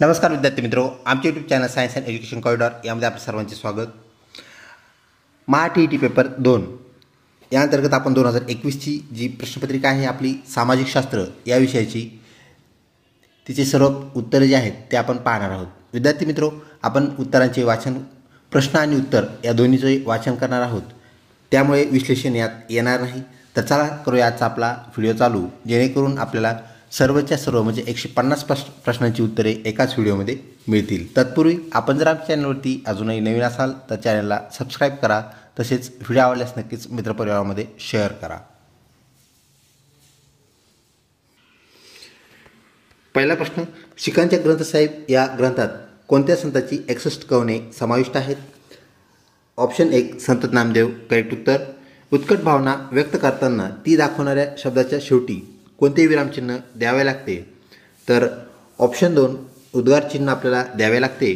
नमस्कार विद्यार्थी मित्रो, आमचे YouTube channel science and education corridor यामध्ये आपल्या सर्वांचे स्वागत. महा-टी-ई-टी पेपर 2 या अंतर्गत आपण 2021ची जी प्रश्नपत्रिका आहे आपली सामाजिकशास्त्र या विषयाची, तिचे सर्व उत्तरे जे आहेत ते आपण पाहणार आहोत. विद्यार्थी मित्रो, आपण उत्तरांचे वाचन, प्रश्न आणि उत्तर या दोन्हीचे वाचन करणार आहोत, त्यामुळे विश्लेषण यात येणार नाही. तर चला करूया आजचा आपला व्हिडिओ चालू, जेणेकरून आपल्याला सर्वच्या सर्व म्हणजे 150 प्रश्नांची उत्तरे एकाच व्हिडिओमध्ये मिळतील. तत्पूर्वी आपण जर आमच्या चॅनलवरती अजूनही नवीन असाल तर चॅनलला सबस्क्राईब करा, तसेच व्हिडिओ आवडल्यास नक्कीच मित्रपरिवारामध्ये शेअर करा. पहिला प्रश्न, शिखांच्या ग्रंथसाहेब या ग्रंथात कोणत्या संतांची 61 कवने समाविष्ट आहेत? ऑप्शन 1 संत नामदेव. करेक्ट उत्तर. उत्कट भावना व्यक्त करताना ती दाखवणाऱ्या शब्दाच्या शेवटी कोणते विरामचिन्ह द्यावे लागते? तर ऑप्शन 2 उद्गार चिन्ह आपल्याला द्यावे लागते.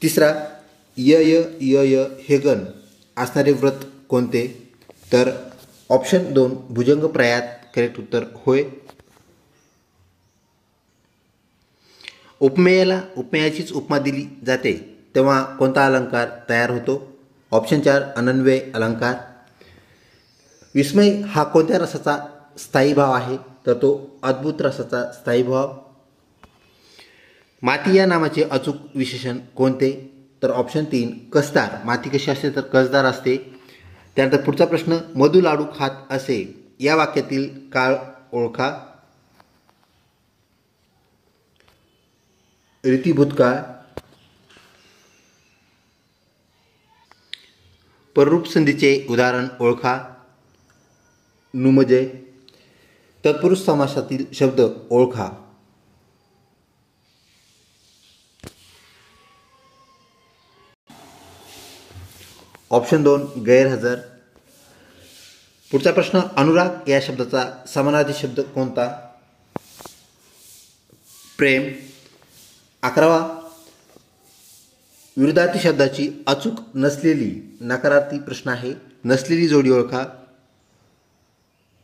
तिसरा, य य य य हे गण असणारे व्रत कोणते? तर ऑप्शन 2 भुजंग प्रयात. करेक्ट उत्तर होय. उपमेयाचीच उपमा दिली जाते तेव्हा कोणता अलंकार तयार होतो? ऑप्शन 4 अनन्वय अलंकार. विस्मय हा कोणत्या रसाचा स्थायी भाव आहे? तर तो अद्भुत रसाचा स्थायी भाव. माती या नामाचे अचूक विशेषण कोणते? तर ऑप्शन 3 कसदार. माती कशी असते? तर कसदार असते. त्यानंतर पुढचा प्रश्न, मधु लाडू खात असे या वाक्यातील काळ ओळखा. रीतिभूतकाळ. पररूप संधीचे उदाहरण ओळखा. नुमजे. तत्पुरुष समासातील शब्द ओळखा. ऑप्शन 2 गैरहजर. पुढचा प्रश्न, अनुराग या शब्दाचा समानार्थी शब्द कोणता? प्रेम. 11वा, विरुद्धार्थी शब्दाची अचूक नसलेली नकारार्थी प्रश्न आहे. नसलेली जोडी ओळखा.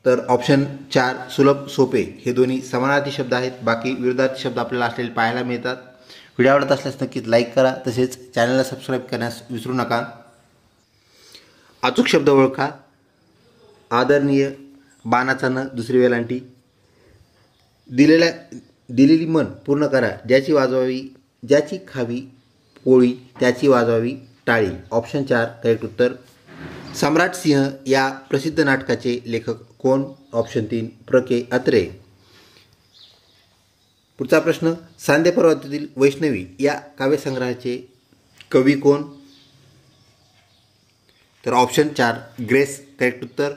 तर ऑप्शन 4 सुलभ सोपे हे दोन्ही समानार्थी शब्द आहेत. बाकी विरुद्धार्थी शब्द आपल्याला असलेले पाहायला मिळतात. व्हिडिओ आवडत असल्यास नक्कीच लाईक करा, तसेच चॅनलला सबस्क्राईब करण्यास विसरू नका. अचूक शब्द ओळखा. आदरणीय, बाणाचा न दुसरी वेलांटी. दिलेली मन पूर्ण करा. ज्याची खावी पोळी त्याची वाजवावी टाळी. ऑप्शन 4 करेक्ट उत्तर. सम्राट सिंह या प्रसिद्ध नाटकाचे लेखक कोण? ऑप्शन 3 प्र के अत्रे. पुढचा प्रश्न, सांध्य पर्वतातील वैष्णवी या काव्यसंग्रहाचे कवी कोण? तर ऑप्शन 4 ग्रेस. करेक्ट उत्तर.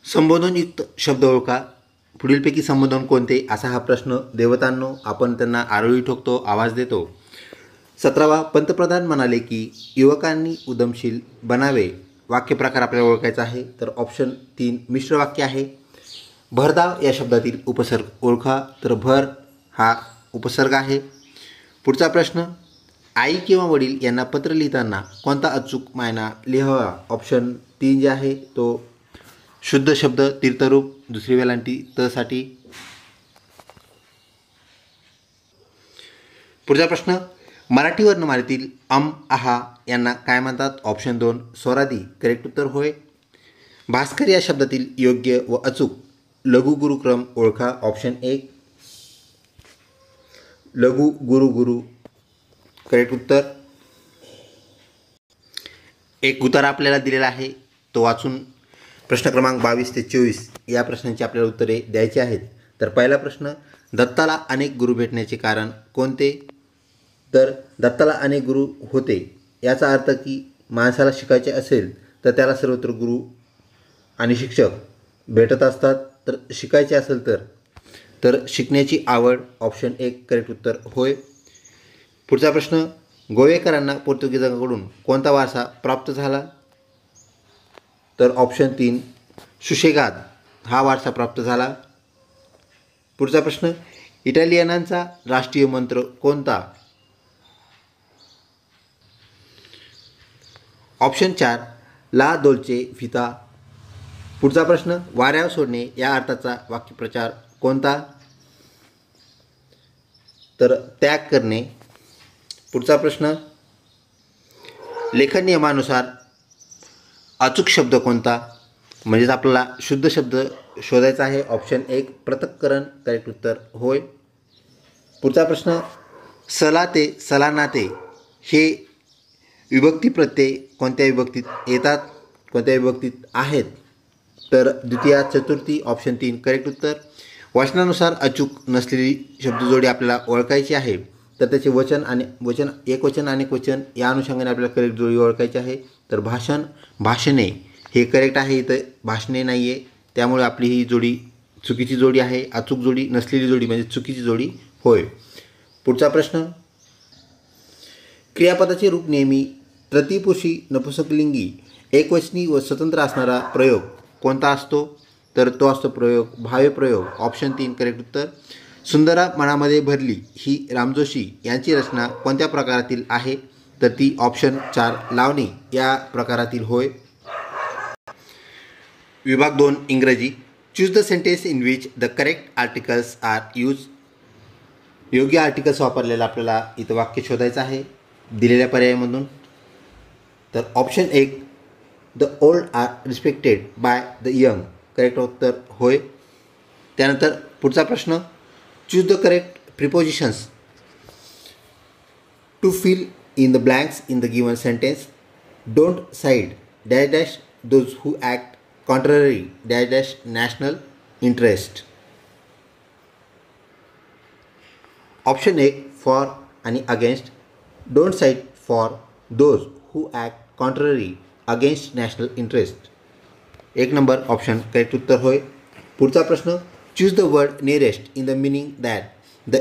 संबोधनयुक्त शब्द ओळखा. पुढीलपैकी संबोधन कोणते? असा हा प्रश्न. देवतांनो, आपण त्यांना आरोळी ठोकतो, आवाज देतो. 17वा, पंतप्रधान म्हणाले की युवकांनी उद्यमशील बनावे. वाक्यप्रकार आपल्याला ओळखायचा आहे. तर ऑप्शन 3 मिश्र वाक्य आहे. भरधाव या शब्दातील उपसर्ग ओळखा. तर भर हा उपसर्ग आहे. पुढचा प्रश्न, आई किंवा वडील यांना पत्र लिहिताना कोणता अचूक मायना लिहावा? ऑप्शन 3 जे आहे तो शुद्ध शब्द तीर्थरूप दुसरी वेलांटी त साठी. पुढचा प्रश्न, मराठी वर्णमालेतील अम आहा यांना काय म्हणतात? ऑप्शन 2 स्वरादी. करेक्ट उत्तर होय. भास्कर या शब्दातील योग्य व अचूक लघु गुरुक्रम ओळखा. ऑप्शन 1 लघु गुरु गुरु. करेक्ट उत्तर. एक उतारा आपल्याला दिलेला आहे, तो वाचून प्रश्न क्रमांक 22 ते 24 या प्रश्नांची आपल्याला उत्तरे द्यायची आहेत. तर पहिला प्रश्न, दत्ताला अनेक गुरु भेटण्याचे कारण कोणते? तर दत्ताला अनेक गुरु होते याचा अर्थ की माणसाला शिकायचे असेल तर त्याला सर्वत्र गुरु आणि शिक्षक भेटत असतात. तर शिकायचे असेल तर शिकण्याची आवड. ऑप्शन 1 करेक्ट उत्तर होय. पुढचा प्रश्न, गोवेकरांना पोर्तुगीजांकडून कोणता वारसा प्राप्त झाला? तर ऑप्शन 3 सुशेगाद हा वारसा प्राप्त झाला. पुढचा प्रश्न, इटालियनांचा राष्ट्रीय मंत्र कोणता? ऑप्शन 4 ला दोल्चे फिता. पुढचा प्रश्न, वाऱ्यावर सोडणे या अर्थाचा वाक्यप्रचार कोणता? तर त्याग करणे. पुढचा प्रश्न, लेखन नियमानुसार अचूक शब्द कोणता? म्हणजेच आपल्याला शुद्ध शब्द शोधायचा आहे. ऑप्शन 1 पृथक्करण करेक्ट उत्तर होय. पुढचा प्रश्न, सला ते सलानाते हे विभक्ती प्रत्यय कोणत्या विभक्तीत येतात, कोणत्या विभक्तीत आहेत? तर द्वितीया चतुर्थी. ऑप्शन 3 करेक्ट उत्तर. वचनानुसार अचूक नसलेली शब्दजोडी आपल्याला ओळखायची आहे, तर त्याचे वचन आणि वचन एकवचन अनेक वचन या अनुषंगाने आपल्याला करेक्ट जोडी ओळखायची आहे. तर भाषण भाषणे हे करेक्ट आहे, इथं भाषणे नाही आहे, त्यामुळे आपली ही जोडी चुकीची जोडी आहे. अचूक जोडी नसलेली जोडी म्हणजे चुकीची जोडी होय. पुढचा प्रश्न, क्रियापदाचे रूप नेहमी तृतीयपुरुषी नपुंसकलिंगी एकवचनी व स्वतंत्र असणारा प्रयोग कोणता असतो? तर तो असतो प्रयोग भावे प्रयोग. ऑप्शन 3 करेक्ट उत्तर. सुंदरा मनामध्ये भरली ही रामजोशी यांची रचना कोणत्या प्रकारातील आहे? तर ती ऑप्शन 4 लावणी या प्रकारातील होय. विभाग 2 इंग्रजी. Choose the sentence in which the correct articles are used. योग्य आर्टिकल्स वापरलेलं आपल्याला इथं वाक्य शोधायचं आहे दिलेल्या पर्यायामधून. तर option 1 the old are respected by the young correct उत्तर होय. त्यानंतर पुढचा प्रश्न, choose the correct prepositions to fill in the blanks in the given sentence. Don't side dash dash those who act contrary dash dash national interest. Option 1 for आणि against. Don't side for those who act contrary against national interest. 1 number option correct उत्तर होय. पुढचा प्रश्न, choose the word nearest in the meaning that the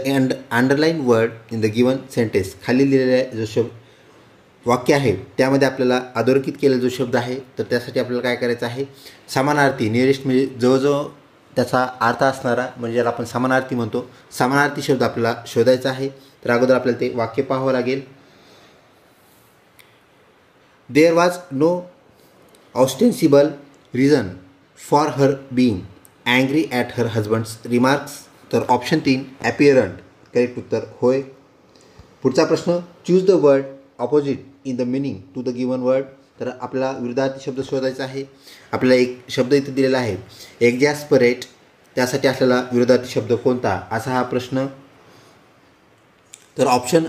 underline word in the given sentence. खाली लिहिलेला जो शब्द वाक्य आहे त्यामध्ये आपल्याला अधोरेखित केलेला जो शब्द आहे, तर त्यासाठी आपल्याला काय करायचं आहे, समानार्थी. नियरेस्ट म्हणजे जवळजवळ त्याचा अर्थ असणारा, म्हणजे ज्याला आपण समानार्थी म्हणतो, समानार्थी शब्द आपल्याला शोधायचा आहे. तर अगोदर आपल्याला ते वाक्य पाहावं लागेल. There was no ostensible reason for her being angry at her husband's remarks. तर ऑप्शन 3 ॲपिअरंट करेक्ट उत्तर होय. पुढचा प्रश्न, choose the word opposite in the meaning to the given word. तर आपल्याला विरुद्धार्थी शब्द शोधायचा आहे. आपल्याला एक शब्द इथे दिलेला आहे एक्झॅस्परेट, त्यासाठी आपल्याला विरुद्धार्थी शब्द कोणता असा हा प्रश्न. तर ऑप्शन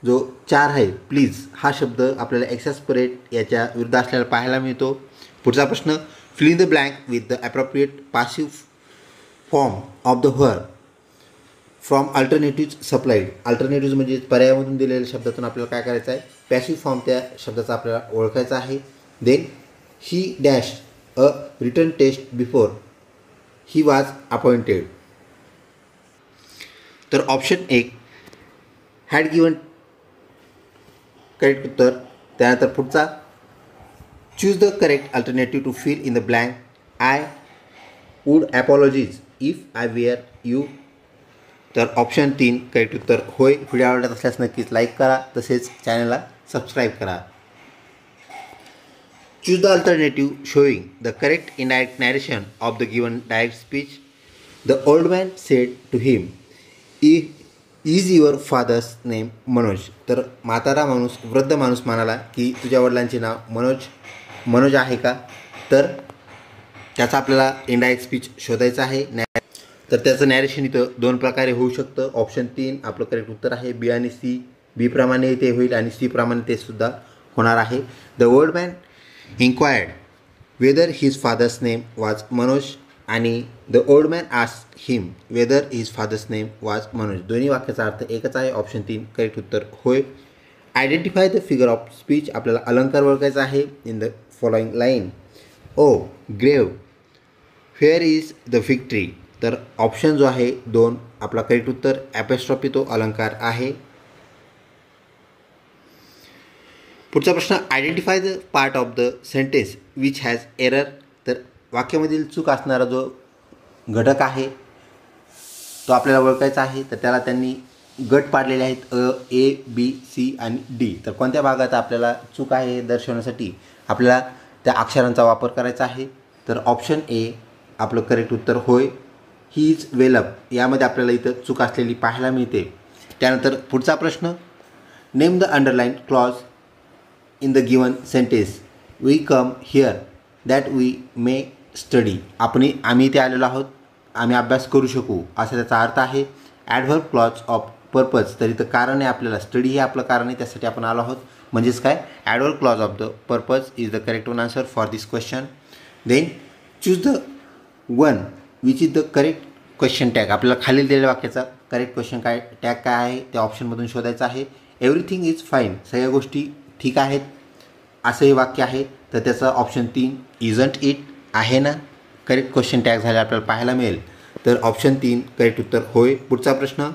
जो 4 आहे प्लीज हा शब्द आपल्याला एक्झॅस्परेट याच्या विरुद्ध असलेला पाहायला मिळतो. पुढचा प्रश्न, fill in the blank with the appropriate passive form of the verb from alternative supplied. Alternative म्हणजे पर्यायामधून दिलेल्या शब्दातून आपल्याला काय करायचं आहे, पॅसिव्ह फॉर्म त्या शब्दाचा आपल्याला ओळखायचा आहे. Then he dash a return test before he was appointed. तर ऑप्शन 1 हॅड गिवन करेक्ट उत्तर. त्यानंतर पुढचा, choose the correct alternative to fill in the blank. I would apologies if I were you. तर ऑप्शन 3 करेक्ट उत्तर होय. Video आवडत असल्यास नक्कीच लाईक करा, तसेच चॅनलला सबस्क्राईब करा. Choose the alternative showing the correct indirect narration of the given direct speech. The old man said to him is your father's name Manoj. तर म्हातारा माणूस वृद्ध माणूस म्हणाला की तुझ्या वडिलांचे नाव मनोज आहे का? तर त्याचा आपल्याला इनडायरेक्ट स्पीच शोधायचा आहे. तर त्याचं नॅरेशन इथं 2 प्रकारे होऊ शकतं. ऑप्शन 3 आपलं करेक्ट उत्तर आहे. बी आणि सी. बी प्रमाणे ते होईल आणि सी प्रमाणे ते सुद्धा होणार आहे. The old man inquired whether his father's name was Manoj आणि the old man asked him whether his father's name was Manoj. दोन्ही वाक्याचा अर्थ एकच आहे. ऑप्शन 3 करेक्ट उत्तर होय. Identify the figure of speech. आपल्याला अलंकार ओळखायचा आहे. In the following line. O grave fair is the fig tree. तर ऑप्शन जो आहे 2 आपला करेक्ट उत्तर. ॲपॉस्ट्रॉफी तो अलंकार आहे. पुढचा प्रश्न, identify the part of the sentence which has error. तर वाक्यामधील चूक असणारा जो घटक आहे तो आपल्याला ओळखायचा आहे. तर त्याला त्यांनी गट पाडलेले आहेत अ, ए, बी, सी आणि डी. तर कोणत्या भागात आपल्याला चूक आहे हे दर्शवण्यासाठी आपल्याला त्या अक्षरांचा वापर करायचा आहे. तर ऑप्शन ए आपलं करेक्ट उत्तर होय. ही इज वेल अप यामध्ये आपल्याला इथं चूक असलेली पाहायला मिळते. त्यानंतर पुढचा प्रश्न, name the underline clause in the given sentence. We come here that we may study. आम्ही इथे आलेलो आहोत, आम्ही अभ्यास करू शकू, असा त्याचा अर्थ आहे. ॲडव्हर्ब क्लॉज ऑफ पर्पज, तर इथं कारण आहे आपल्याला, स्टडी हे आपलं कारण आहे, त्यासाठी आपण आलो आहोत. म्हणजेच काय, adverb clause of the purpose is the correct one answer for this question. Then choose the one which is the correct question tag. आपल्याला खालील दिलेल्या वाक्याचा करेक्ट क्वेश्चन टॅग काय आहे त्या ऑप्शनमधून शोधायचं आहे. एव्हरीथिंग इज फाईन, सगळ्या गोष्टी ठीक आहेत असं हे वाक्य आहे, तर त्याचा ऑप्शन 3 इजंट इट आहे ना, करेक्ट क्वेश्चन टॅग झाले आपल्याला पाहायला मिळेल. तर ऑप्शन 3 करेक्ट उत्तर होय. पुढचा प्रश्न,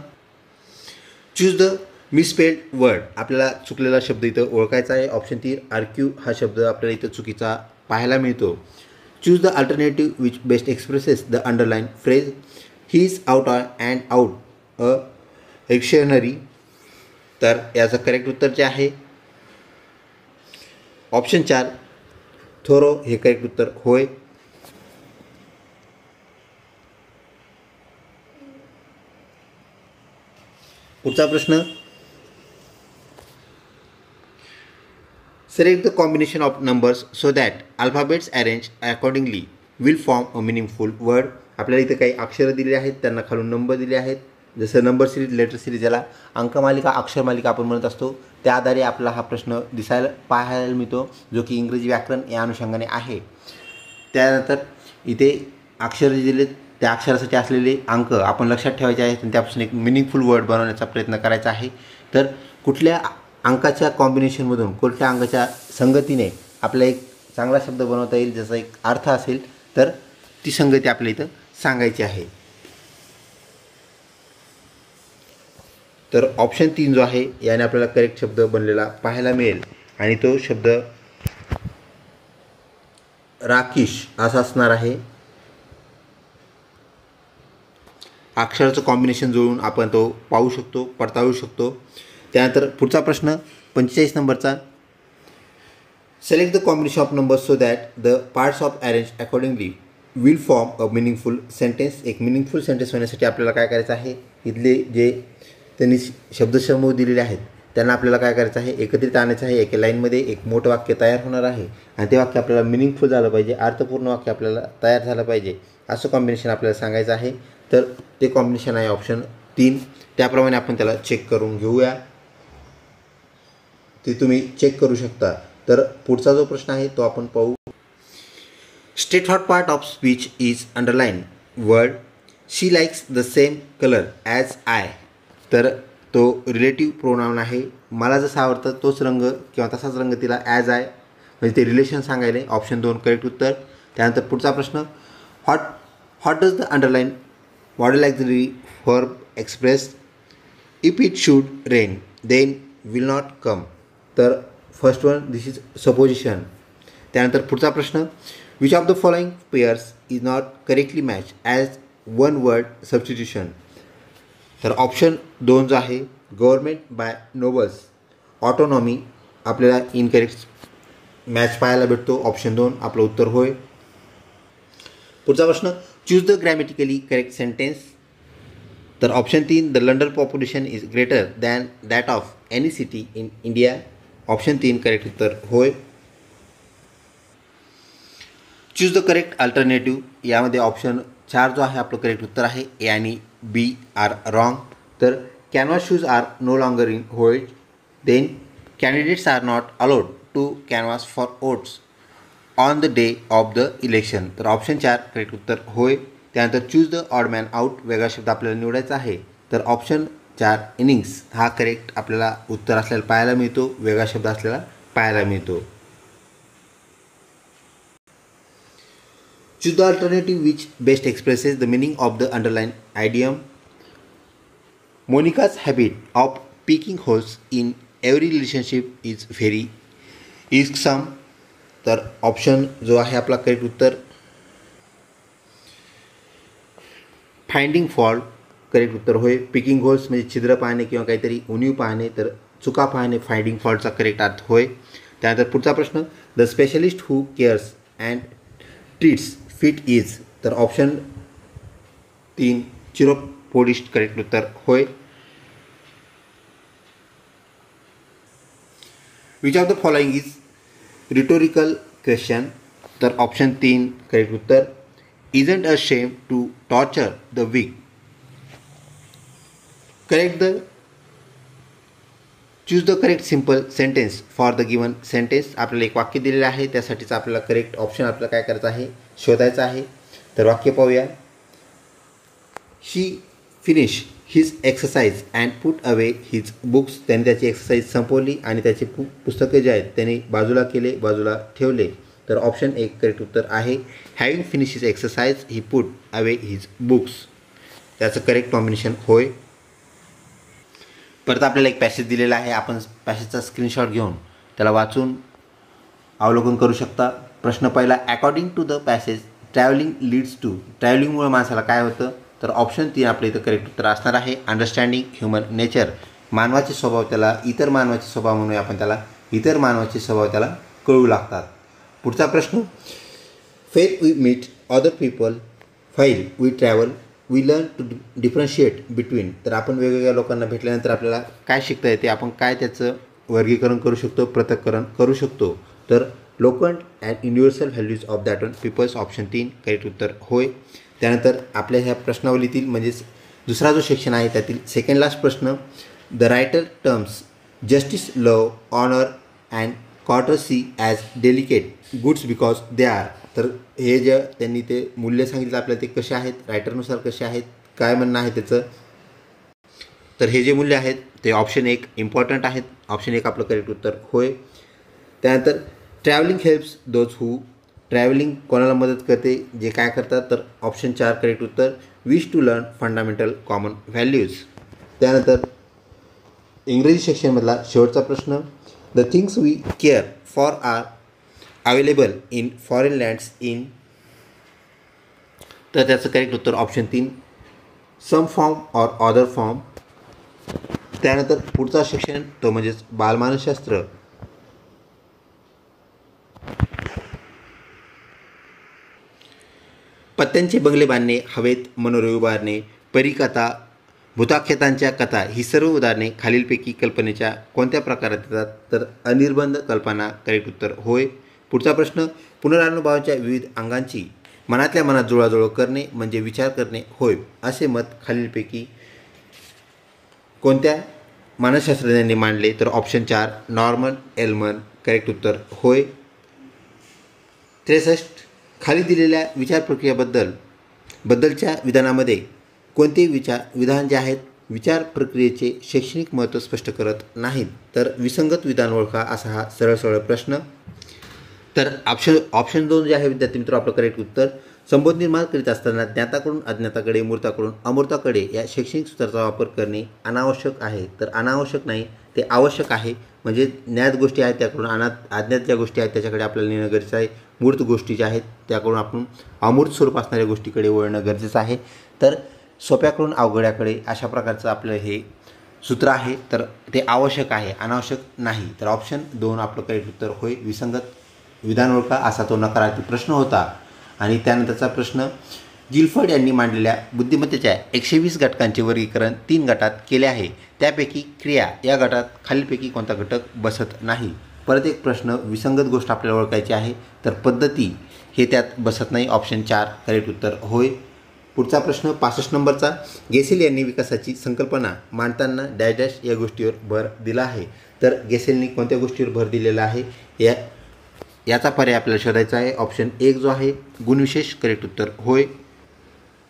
चूज द मिसस्पेल्ड वर्ड. आपल्याला चुकलेला शब्द इथं ओळखायचा आहे. ऑप्शन 3 आर्क्यू हा शब्द आपल्याला इथं चुकीचा पाहायला मिळतो. Choose the alternative which best expresses the underline phrase. He is out and out a dictionary. तर याचं करेक्ट उत्तर जे आहे ऑप्शन 4 थोरो हे करेक्ट उत्तर होय. पुढचा प्रश्न, select the combination of numbers so that alphabets arranged accordingly will form a meaningful word. आपल्याला इथे काही अक्षरं दिली आहेत, त्यांना खालून नंबर दिले आहेत. जसं नंबर सिरीज, लेटर सिरीज, याला अंकमालिका, अक्षरमालिका आपण म्हणत असतो, त्या आधारे आपला हा प्रश्न पाहायला मिळतो, जो की इंग्रजी व्याकरण या अनुषंगाने आहे. त्यानंतर इथे अक्षर दिलेत, त्या अक्षरासाठी असलेले अंक आपण लक्षात ठेवायचे आहेत आणि त्यापासून एक मिनिंगफुल वर्ड बनवण्याचा प्रयत्न करायचा आहे. तर कुठल्या अंकाच्या कॉम्बिनेशनमधून, कुठल्या अंकाच्या संगतीने आपल्याला एक चांगला शब्द बनवता येईल, ज्याचा एक अर्थ असेल, तर ती संगती आपल्या इथं सांगायची आहे. तर ऑप्शन 3 जो आहे याने आपल्याला करेक्ट शब्द बनलेला पाहायला मिळेल आणि तो शब्द राकेश असा असणार आहे. अक्षराचं कॉम्बिनेशन जुळून आपण तो पाहू शकतो, पडताळू शकतो. त्यानंतर पुढचा प्रश्न 45 नंबरचा, select the combination of numbers so that the parts of arrange accordingly will form a meaningful sentence. एक मिनिंगफुल सेंटेन्स होण्यासाठी आपल्याला काय करायचं आहे, इथले जे त्यांनी शब्दसमूह दिलेले आहेत त्यांना आपल्याला काय करायचं आहे, एकत्रित आणायचं आहे. एका लाईनमध्ये एक मोठं वाक्य तयार होणार आहे आणि ते वाक्य आपल्याला मिनिंगफुल झालं पाहिजे, अर्थपूर्ण वाक्य आपल्याला तयार झालं पाहिजे, असं कॉम्बिनेशन आपल्याला सांगायचं आहे. तर ते कॉम्बिनेशन आहे ऑप्शन 3. त्याप्रमाणे आपण त्याला चेक करून घेऊया, ते तुम्ही चेक करू शकता. तर पुढचा जो प्रश्न आहे तो आपण पाहू. State what part of speech is underline word she likes the same colour as I. तर तो रिलेटिव्ह प्रोनाउन आहे. मला जसं आवडतं तोच रंग किंवा तसाच रंग तिला ॲज आय, म्हणजे ते रिलेशन सांगायला. ऑप्शन 2 करेक्ट उत्तर. त्यानंतर पुढचा प्रश्न, what does the underline modal auxiliary verb express. If it should rain then will not come. तर first one this is supposition. त्यानंतर पुढचा प्रश्न, which of the following pairs is not correctly match as one word substitution. तर option 2 जो आहे government by nobles autonomy आपल्याला incorrect match पाहायला भेटतो. ऑप्शन 2 आपलं उत्तर होय. पुढचा प्रश्न, choose the grammatically correct sentence. तर option 3 the London population is greater than that of any city in India. Option 3 correct उत्तर होय. Choose the correct alternative. यामध्ये ऑप्शन 4 जो आहे आपलं करेक्ट उत्तर आहे. ए आणि बी आर रॉंग. तर canvas shoes are no longer in होय. Then candidates are not allowed to canvass for votes on the day of the election. तर ऑप्शन 4 करेक्ट उत्तर होय. त्यानंतर choose the odd man out. वेगळा शब्द आपल्याला निवडायचा आहे. तर ऑप्शन 4 इनिंग्स हा करेक्ट आपल्याला उत्तर असलेला पाहायला मिळतो, वेगळा शब्द असलेला पाहायला मिळतो. Choose the alternative which best expresses the meaning of the underline idiom. Monica's habit of picking holes in every relationship is very irksome. तर ऑप्शन जो आहे आपला करेक्ट उत्तर फाइंडिंग फॉल्ट करेक्ट उत्तर होय. पिकिंग होल्स म्हणजे छिद्र पाहणे किंवा काहीतरी उणीव पाहणे, तर चुका पाहणे फाइंडिंग फॉल्टचा करेक्ट अर्थ होय. त्यानंतर पुढचा प्रश्न, the specialist who cares and treats feet is. तर ऑप्शन 3 चिरोपोडिस्ट करेक्ट उत्तर होय. Which of the following is rhetorical question. तर ऑप्शन 3 करेक्ट उत्तर. Isn't a shame to torture the weak. Correct the choose the correct simple sentence for the given sentence. आपल्याला एक वाक्य दिलेलं आहे, त्यासाठीच आपल्याला करेक्ट ऑप्शन आपल्याला काय करायचं आहे, शोधायचं आहे. तर वाक्य पाहूया. She finish his exercise and put away his books. त्याने त्याची एक्सरसाइज संपवली आणि त्याचे पुस्तकं जे आहेत त्याने बाजूला केले, बाजूला ठेवले. तर ऑप्शन 1 करेक्ट उत्तर आहे. हॅविंग फिनिश हिज एक्सरसाइज ही पुट अवे हिज बुक्स. त्याचं करेक्ट कॉम्बिनेशन होय. परत आपल्याला एक पॅसेज दिलेला आहे, आपण पॅसेजचा स्क्रीनशॉट घेऊन त्याला वाचून अवलोकन करू शकता. प्रश्न पहिला. According to the passage travelling leads to. ट्रॅव्हलिंगमुळे माणसाला काय होतं, तर ऑप्शन 3 आपल्या इथं करेक्ट उत्तर असणार आहे. Understanding human nature. मानवाचे स्वभाव त्याला इतर मानवाचे स्वभाव म्हणूया आपण त्याला, इतर मानवाचे स्वभाव त्याला कळू लागतात. पुढचा प्रश्न. While we meet other people while we travel we learn to differentiate between. तर आपण वेगवेगळ्या लोकांना भेटल्यानंतर आपल्याला काय शिकता येते, आपण काय त्याचं वर्गीकरण करू शकतो, पृथक्करण करू शकतो. तर local and universal values of that one peoples. Option 3 correct उत्तर होय. त्यानंतर आपल्या ह्या प्रश्नावलीतील म्हणजेच दुसरा जो सेक्शन आहे त्यातील सेकंड लास्ट प्रश्न. The writer terms justice, love, honour and courtesy as delicate goods because they are. तर हे जे त्यांनी ते मूल्य सांगितलं आपल्याला ते कसे आहेत, रायटरनुसार कसे आहेत, काय म्हणणं आहे त्याचं. तर हे जे मूल्य आहेत ते ऑप्शन 1 इम्पॉर्टंट आहेत. ऑप्शन 1 आपलं करेक्ट उत्तर होय. त्यानंतर travelling helps those who. Travelling कोणाला मदत करते, जे काय करतात. तर ऑप्शन 4 करेक्ट उत्तर. Wish to learn fundamental common values. त्यानंतर इंग्रजी सेक्शनमधला शेवटचा प्रश्न. The things we care for are available in foreign lands in. तर त्याचं करेक्ट उत्तर option 3 some form or other form. त्यानंतर पुढचा सेक्शन तो म्हणजेच बालमानसशास्त्र. पत्त्यांचे बंगले बांधणे, हवेत मनोरे उभारणे, परीकथा, भूताख्यातांच्या कथा ही सर्व उदाहरणे खालीलपैकी कल्पनेच्या कोणत्या प्रकारात येतात. तर अनिर्बंध कल्पना करेक्ट उत्तर होय. पुढचा प्रश्न. पुनरानुभवाच्या विविध अंगांची मनातल्या मनात जुळवाजुळव करणे म्हणजे विचार करणे होय, असे मत खालीलपैकी कोणत्या मानसशास्त्रज्ञांनी मांडले. तर ऑप्शन 4 नॉर्मन एल्मन करेक्ट उत्तर होय. 63 खाली दिलेल्या विचार प्रक्रियेबद्दलच्या विधानामध्ये कोणते विधान जे आहेत विचार प्रक्रियेचे शैक्षणिक महत्त्व स्पष्ट करत नाहीत. तर विसंगत विधान ओळखा असा हा सरळ प्रश्न. तर ऑप्शन 2 जे आहे विद्यार्थी मित्र आपलं करेक्ट उत्तर. संबोध निर्माण करीत असताना ज्ञाताकडून अज्ञाताकडे, मूर्ताकडून अमूर्ताकडे या शैक्षणिक सूत्राचा वापर करणे अनावश्यक आहे. तर अनावश्यक नाही, ते आवश्यक आहे. म्हणजे ज्ञात गोष्टी आहेत त्याकडून अज्ञात ज्या गोष्टी आहेत त्याच्याकडे आपल्याला नेणं गरजेचं आहे. मूर्त गोष्टी ज्या आहेत त्याकडून आपण अमूर्त स्वरूप असणाऱ्या गोष्टीकडे वळणं गरजेचं आहे. तर सोप्याकडून अवघड्याकडे अशा प्रकारचं आपलं हे सूत्र आहे. तर ते आवश्यक आहे, अनावश्यक नाही. तर ऑप्शन 2 आपलं करेक्ट उत्तर होय. विसंगत विधान ओळखा असा तो नकारार्थी प्रश्न होता. आणि त्यानंतरचा प्रश्न. गिलफर्ड यांनी मांडलेल्या बुद्धिमत्तेच्या 120 घटकांचे वर्गीकरण 3 गटात केले आहे. त्यापैकी क्रिया या गटात खालीलपैकी कोणता घटक बसत नाही. परत एक प्रश्न. विसंगत गोष्ट आपल्याला ओळखायची आहे. तर पद्धती हे त्यात बसत नाही. ऑप्शन 4 करेक्ट उत्तर होय. पुढचा प्रश्न 65 नंबरचा. गेसेल यांनी विकासाची संकल्पना मांडताना डॅश डॅश या गोष्टीवर भर दिला आहे. तर गेसेलनी कोणत्या गोष्टीवर भर दिलेला आहे याचा पर्याय आपल्याला शोधायचा आहे. ऑप्शन 1 जो आहे गुणविशेष करेक्ट उत्तर होय.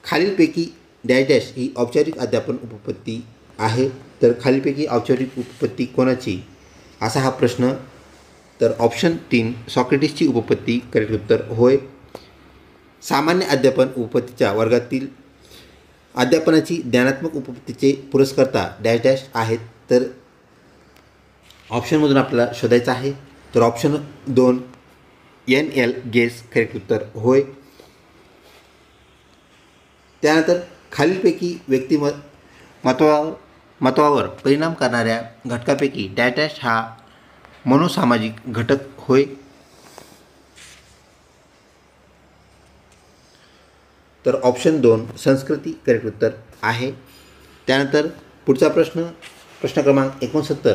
खालीलपैकी डॅश डॅश ही औपचारिक अध्यापन उपपत्ती आहे. तर खालीलपैकी औपचारिक उपपत्ती कोणाची असा हा प्रश्न. तर ऑप्शन 3 सॉक्रेटिसची उपपत्ती करेक्ट उत्तर होय. सामान्य अध्यापन उपपत्तीच्या वर्गातील अध्यापनाची ज्ञानात्मक उपपत्तीचे पुरस्कर्ता डॅश डॅश आहेत. तर ऑप्शनमधून आपल्याला शोधायचं आहे. तर ऑप्शन 2 NL गेस करेक्ट उत्तर होय. त्यानंतर खालीलपैकी व्यक्तिमत्वावर परिणाम करणाऱ्या घटकापैकी डॅश डॅश हा मनोसामाजिक घटक होय. तर ऑप्शन 2 संस्कृती करेक्ट उत्तर आहे. त्यानंतर पुढचा प्रश्न क्रमांक 69.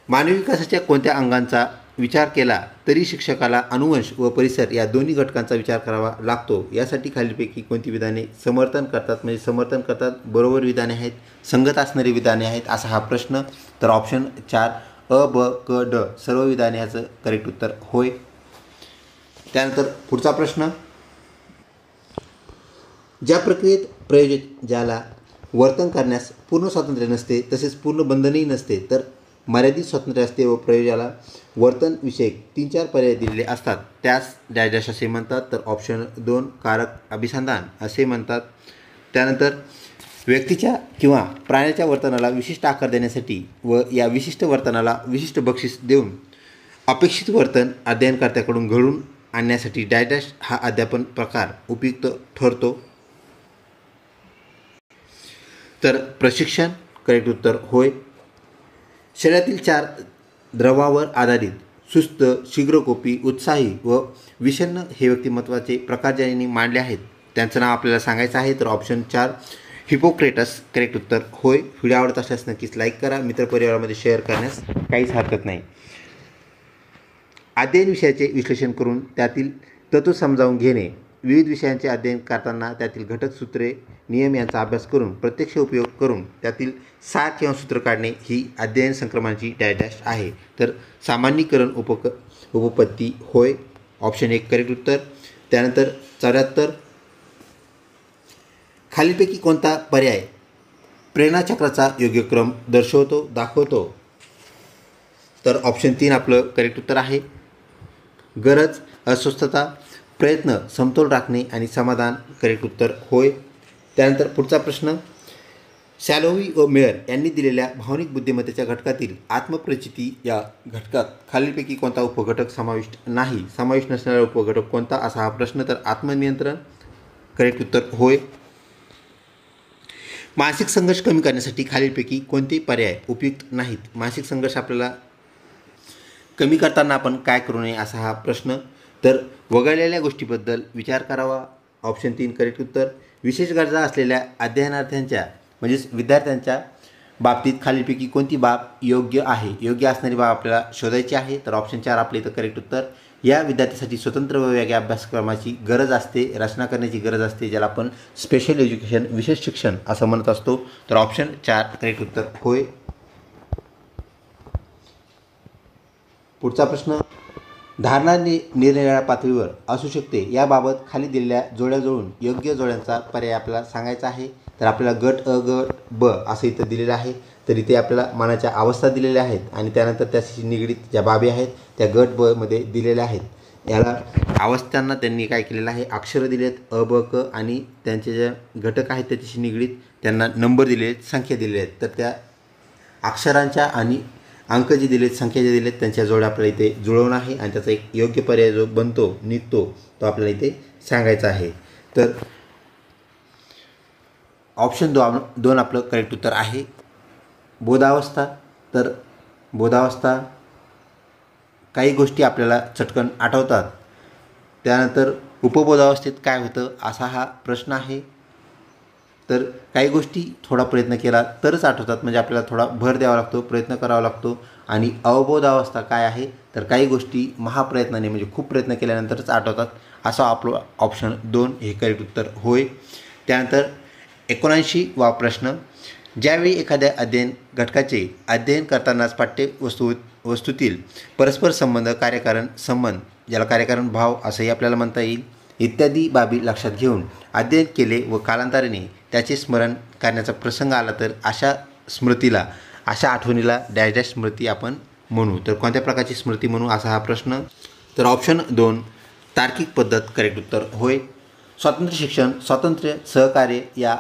मानवी विकासाच्या कोणत्या अंगांचा विचार केला तरी शिक्षकाला अनुवंश व परिसर या दोन्ही घटकांचा विचार करावा लागतो? यासाठी खालीलपैकी कोणती विधाने समर्थन करतात, म्हणजे समर्थन करतात बरोबर विधाने आहेत, संगत असणारी विधाने आहेत असा हा प्रश्न. तर ऑप्शन 4 अ, ब, क, ड सर्व विधाने याचं करेक्ट उत्तर होय. त्यानंतर पुढचा प्रश्न, ज्या प्रक्रियेत प्रयोजित ज्याला वर्तन करण्यास पूर्ण स्वातंत्र्य नसते तसेच पूर्ण बंधनही नसते तर मर्यादित स्वातंत्र्य असते व प्रयोगाला वर्तन विषयक 3-4 पर्याय दिलेले असतात त्यास डॅश डॅश असे म्हणतात. तर ऑप्शन 2 कारक अभिसंधान असे म्हणतात. त्यानंतर व्यक्तीच्या किंवा प्राण्याच्या वर्तनाला विशिष्ट आकार देण्यासाठी व या विशिष्ट वर्तनाला विशिष्ट बक्षीस देऊन अपेक्षित वर्तन अध्ययनकर्त्याकडून घडून आणण्यासाठी डॅश डॅश हा अध्यापन प्रकार उपयुक्त ठरतो. तर प्रशिक्षण करेक्ट उत्तर होय. शरीरातील 4 द्रवावर आधारित सुस्त, शीघ्रकोपी, उत्साही व विषण्ण हे व्यक्तिमत्वाचे प्रकार ज्यांनी मांडले आहेत त्यांचं नाव आपल्याला सांगायचं आहे. तर ऑप्शन 4 हिपोक्रेटस करेक्ट उत्तर होय. व्हिडिओ आवडत असल्यास नक्कीच लाईक करा, मित्रपरिवारामध्ये शेअर करण्यास काहीच हरकत नाही. अध्ययन विषयाचे विश्लेषण करून त्यातील तत्त्व समजावून घेणे, विविध विषयांचे अध्ययन करताना त्यातील घटक, सूत्रे, नियम यांचा अभ्यास करून प्रत्यक्ष उपयोग करून त्यातील सार किंवा सूत्र काढणे ही अध्ययन संक्रमणाची डॅश डॅश आहे. तर सामान्यीकरण उपपत्ती होय. ऑप्शन 1 करेक्ट उत्तर. त्यानंतर 74 खालीलपैकी कोणता पर्याय प्रेरणाचक्राचा योग्य क्रम दाखवतो? तर ऑप्शन 3 आपलं करेक्ट उत्तर आहे. गरज, अस्वस्थता, प्रयत्न, समतोल राखणे आणि समाधान करेक्ट उत्तर होय. त्यानंतर पुढचा प्रश्न, सॅलोवी व मेयर यांनी दिलेल्या भावनिक बुद्धिमत्तेच्या घटकातील आत्मप्रचिती या घटकात खालीलपैकी कोणता उपघटक समाविष्ट नाही? समाविष्ट नसणारा उपघटक कोणता असा हा प्रश्न. तर आत्मनियंत्रण करेक्ट उत्तर होय. मानसिक संघर्ष कमी करण्यासाठी खालीलपैकी कोणते पर्याय उपयुक्त नाहीत? मानसिक संघर्ष आपल्याला कमी करताना आपण काय करू नये असा हा प्रश्न. तर वगळलेल्या गोष्टीबद्दल विचार करावा. ऑप्शन 3 करेक्ट उत्तर. विशेष गरजा असलेल्या अध्ययनार्थ्यांच्या म्हणजेच विद्यार्थ्यांच्या बाबतीत खालीलपैकी कोणती बाब योग्य आहे? योग्य असणारी बाब आपल्याला शोधायची आहे. तर ऑप्शन 4 आपले इथं करेक्ट उत्तर. या विद्यार्थ्यासाठी स्वतंत्र व वेगळ्या अभ्यासक्रमाची गरज असते, रचना करण्याची गरज असते, ज्याला आपण स्पेशल एज्युकेशन विशेष शिक्षण असं म्हणत असतो. तर ऑप्शन 4 करेक्ट उत्तर होय. पुढचा प्रश्न, धारणा निरनिराळ्या पातळीवर असू शकते याबाबत खाली दिलेल्या जोड्या जुळून योग्य जोड्यांचा पर्याय आपल्याला सांगायचा आहे. तर आपल्याला गट अ, गट ब असं इथं दिलेलं आहे. तर इथे आपल्याला मनाच्या अवस्था दिलेल्या आहेत आणि त्यानंतर त्याशी निगडीत ज्या बाबी आहेत त्या गट ब मध्ये दिलेल्या आहेत. याला अवस्थांना त्यांनी काय केलेलं आहे, अक्षरं दिलेत अ, ब, क आणि त्यांचे जे घटक आहेत त्याच्याशी निगडीत त्यांना नंबर दिले आहेत, संख्या दिलेल्या आहेत. तर त्या अक्षरांच्या आणि अंक जे दिलेत, संख्या जे दिलेत त्यांच्या जोड्या आपल्याला इथे जुळवणं आहे आणि त्याचा एक योग्य पर्याय जो बनतो निघतो तो आपल्याला इथे सांगायचा आहे. तर ऑप्शन 2 आपलं करेक्ट उत्तर आहे. बोधावस्था, तर बोधावस्था काही गोष्टी आपल्याला चटकन आठवतात. त्यानंतर उपबोधावस्थेत काय होतं असा हा प्रश्न आहे. तर काही गोष्टी थोडा प्रयत्न केला तरच आठवतात, म्हणजे आपल्याला थोडा भर द्यावा लागतो, प्रयत्न करावा लागतो. आणि अवबोधावस्था काय आहे, तर काही गोष्टी महाप्रयत्नाने म्हणजे खूप प्रयत्न केल्यानंतरच आठवतात. असा आपलं ऑप्शन 2 हे करेक्ट उत्तर होय. त्यानंतर 79वा प्रश्न, ज्यावेळी एखाद्या अध्ययन घटकाचे अध्ययन करतानाच वस्तूतील परस्पर संबंध, कार्यकारण संबंध, ज्याला कार्यकारण भाव असंही आपल्याला म्हणता येईल, इत्यादी बाबी लक्षात घेऊन अध्ययन केले व कालांतराने त्याचे स्मरण करण्याचा प्रसंग आला तर अशा स्मृतीला, अशा आठवणीला डॅश डॅश स्मृती आपण म्हणू. तर कोणत्या प्रकारची स्मृती म्हणू असा हा प्रश्न. तर ऑप्शन 2 तार्किक पद्धत करेक्ट उत्तर होय. स्वातंत्र्य शिक्षण, स्वातंत्र्य, सहकार्य या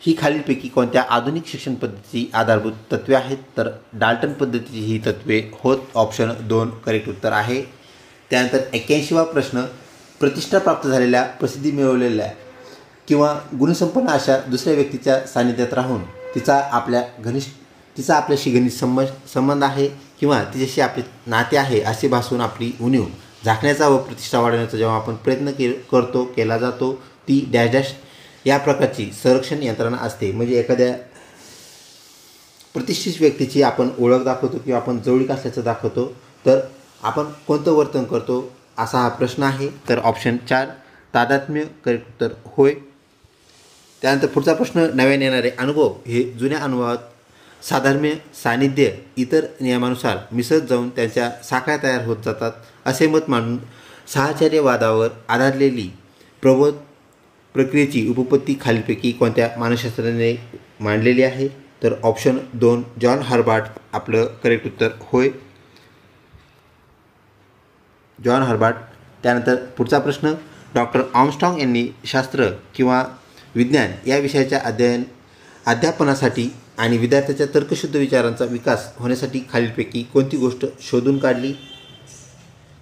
खालीलपैकी कोणत्या आधुनिक शिक्षण पद्धतीची आधारभूत तत्वे आहेत? तर डाल्टन पद्धतीची ही तत्वे होत. ऑप्शन 2 करेक्ट उत्तर आहे. त्यानंतर 81वा प्रश्न, प्रतिष्ठा प्राप्त झालेल्या, प्रसिद्धी मिळवलेल्या किंवा गुणसंपन्न अशा दुसऱ्या व्यक्तीच्या सानिध्यात राहून तिचा आपल्याशी घनिष्ठ संबंध आहे किंवा तिच्याशी आपले नाते आहे असे भासून आपली उणीव झाकण्याचा व प्रतिष्ठा वाढवण्याचा जेव्हा आपण प्रयत्न केला जातो ती डॅश डॅश या प्रकारची संरक्षण यंत्रणा असते. म्हणजे एखाद्या प्रतिष्ठित व्यक्तीची आपण ओळख दाखवतो किंवा आपण जवळीक असल्याचं दाखवतो, तर आपण कोणतं वर्तन करतो असा हा प्रश्न आहे. तर ऑप्शन 4 तादात्म्य करेक्ट उत्तर होय. त्यानंतर पुढचा प्रश्न नव्याने येणारे अनुभव हे जुन्या अनुभवात साधर्म्य सान्निध्य इतर नियमानुसार मिसळत जाऊन त्यांच्या साखळ्या तयार होत जातात असे मत मांडून साहचर्यवादावर आधारलेली प्रबोध प्रक्रियेची उपपत्ती खालीलपैकी कोणत्या मानसशास्त्रज्ञाने मांडलेली आहे. तर ऑप्शन 2 जॉन हर्बार्ट आपलं करेक्ट उत्तर होय. जॉन हर्बार्ट. त्यानंतर पुढचा प्रश्न डॉक्टर आर्मस्ट्राँग यांनी शास्त्र किंवा विज्ञान या विषयाच्या अध्यापनासाठी आणि विद्यार्थ्याच्या तर्कशुद्ध विचारांचा विकास होण्यासाठी खालीलपैकी कोणती गोष्ट शोधून काढली.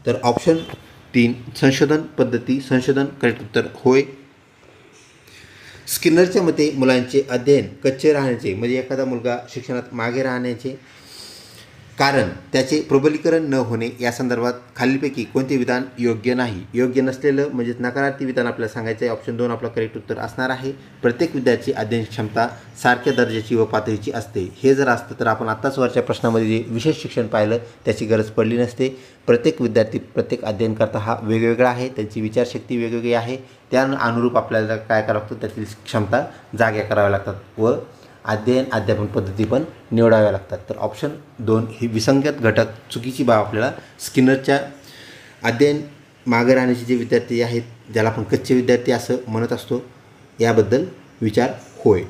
तर ऑप्शन 3 संशोधन पद्धती संशोधन करेक्ट उत्तर होय. स्किनरच्या मते मुलांचे अध्ययन कच्चे राहण्याचे म्हणजे एखादा मुलगा शिक्षणात मागे राहण्याचे कारण त्याचे प्रबलीकरण न होणे या संदर्भात खालीलपैकी कोणते विधान योग्य नाही. योग्य नसलेलं म्हणजेच नकारार्थी विधान आपल्याला सांगायचं आहे. ऑप्शन 2 आपलं करेक्ट उत्तर असणार आहे. प्रत्येक विद्यार्थ्याची अध्ययन क्षमता सारख्या दर्जाची व पातळीची असते. हे जर असतं तर आपण आत्ताच वरच्या प्रश्नामध्ये जे विशेष शिक्षण पाहिलं त्याची गरज पडली नसते. प्रत्येक विद्यार्थी प्रत्येक अध्ययनकर्ता हा वेगवेगळा आहे, त्यांची विचारशक्ती वेगवेगळी आहे. त्या अनुरूप आपल्याला काय करावं लागतं, त्यातील क्षमता जाग्या कराव्या लागतात व अध्यापन पद्धती पण निवडाव्या लागतात. तर ऑप्शन 2 ही विसंगत घटक चुकीची बाब आपल्याला स्किनरच्या अध्ययन मागे राहण्याचे जे विद्यार्थी आहेत ज्याला आपण कच्चे विद्यार्थी असं म्हणत असतो याबद्दल विचार होय.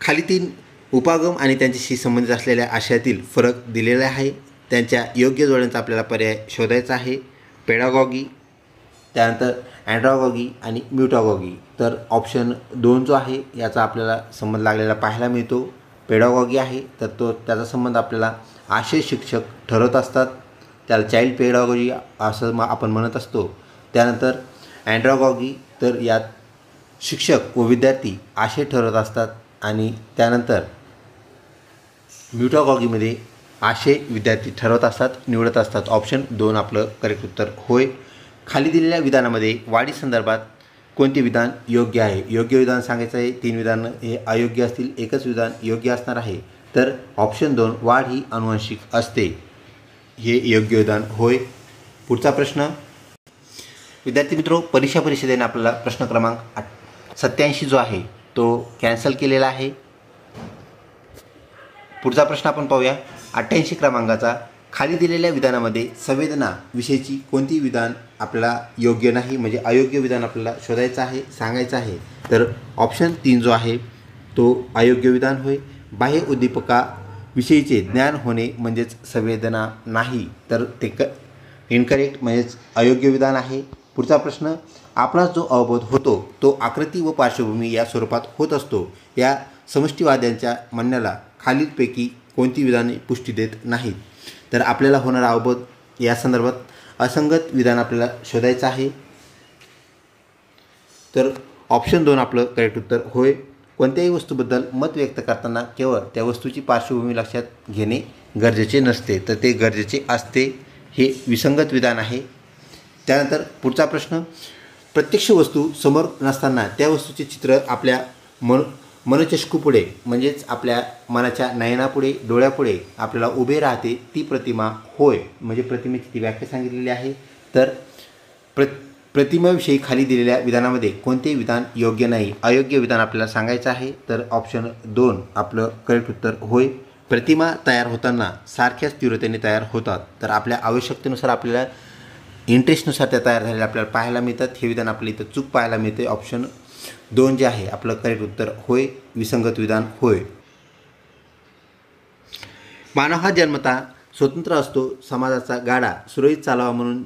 खाली 3 उपागम आणि त्यांच्याशी संबंधित असलेल्या आशयातील फरक दिलेला आहे. त्यांच्या योग्य जोड्यांचा आपल्याला पर्याय शोधायचा आहे. पेडागॉगी, त्यानंतर अँड्रॉगॉगी आणि म्युटॉगॉगी. तर ऑप्शन 2 जो आहे याचा आपल्याला संबंध लागलेला पाहायला मिळतो. पेडागॉगी आहे तर त्याचा संबंध आपल्याला आशय शिक्षक ठरवत असतात, त्याला चाइल्ड पेडागॉजी असं आपण म्हणत असतो. त्यानंतर अँड्रॉगॉगी तर यात शिक्षक व विद्यार्थी आशय ठरवत असतात आणि त्यानंतर म्युटॉगॉगीमध्ये आशय विद्यार्थी ठरवत असतात, निवडत असतात. ऑप्शन 2 आपलं करेक्ट उत्तर होय. खाली दिलेल्या विधानामध्ये वाढी संदर्भात कोणते विधान योग्य आहे. योग्य विधान सांगायचं आहे. 3 विधानं हे अयोग्य असतील, एकच विधान योग्य असणार आहे. तर ऑप्शन 2 वाढ ही अनुवांशिक असते हे योग्य विधान होय. पुढचा प्रश्न विद्यार्थी मित्रो, परीक्षा परिषदेने आपल्याला प्रश्न क्रमांक 87 जो आहे तो कॅन्सल केलेला आहे. पुढचा प्रश्न आपण पाहूया 88 क्रमांकाचा. खाली दिलेल्या विधानामध्ये संवेदना विषयीची कोणती विधान आपल्याला योग्य नाही म्हणजे अयोग्य विधान आपल्याला शोधायचं आहे, सांगायचं आहे. तर ऑप्शन 3 जो आहे तो अयोग्य विधान होय. बाह्य उद्दीपकाविषयीचे ज्ञान होणे म्हणजेच संवेदना नाही, तर ते इनकरेक्ट म्हणजेच अयोग्य विधान आहे. पुढचा प्रश्न आपणास जो अवबोध होतो तो आकृती व पार्श्वभूमी या स्वरूपात होत असतो या समष्टीवाद्यांच्या म्हणण्याला खालीलपैकी कोणती विधाने पुष्टी देत नाहीत. तर आपल्याला होणारा अवबोध या संदर्भात असंगत विधान आपल्याला शोधायचं आहे. तर ऑप्शन 2 आपलं करेक्ट उत्तर होय. कोणत्याही वस्तूबद्दल मत व्यक्त करताना केवळ त्या वस्तूची पार्श्वभूमी लक्षात घेणे गरजेचे नसते, तर ते गरजेचे असते. हे विसंगत विधान आहे. त्यानंतर पुढचा प्रश्न प्रत्यक्ष वस्तू समोर नसताना त्या वस्तूचे चित्र आपल्या मनोचक्षुपुढे म्हणजेच आपल्या मनाच्या नयनापुढे डोळ्यापुढे आपल्याला उभे राहते ती प्रतिमा होय. म्हणजे प्रतिमेची ती व्याख्या सांगितलेली आहे. तर प्रतिमेविषयी खाली दिलेल्या विधानामध्ये कोणते विधान योग्य नाही, अयोग्य विधान आपल्याला सांगायचं आहे. तर ऑप्शन 2 आपलं करेक्ट उत्तर होय. प्रतिमा तयार होताना सारख्याच तीव्रतेने तयार होतात, तर आपल्या आवश्यकतेनुसार आपल्याला इंटरेस्टनुसार त्या तयार झालेल्या आपल्याला पाहायला मिळतात. हे विधान आपल्याला इथं चूक पाहायला मिळते. ऑप्शन 2 जे आहे आपलं करेक्ट उत्तर होय. विसंगत विधान होय. मानव हा जन्मतः स्वतंत्र असतो. समाजाचा गाडा सुरळीत चालावा म्हणून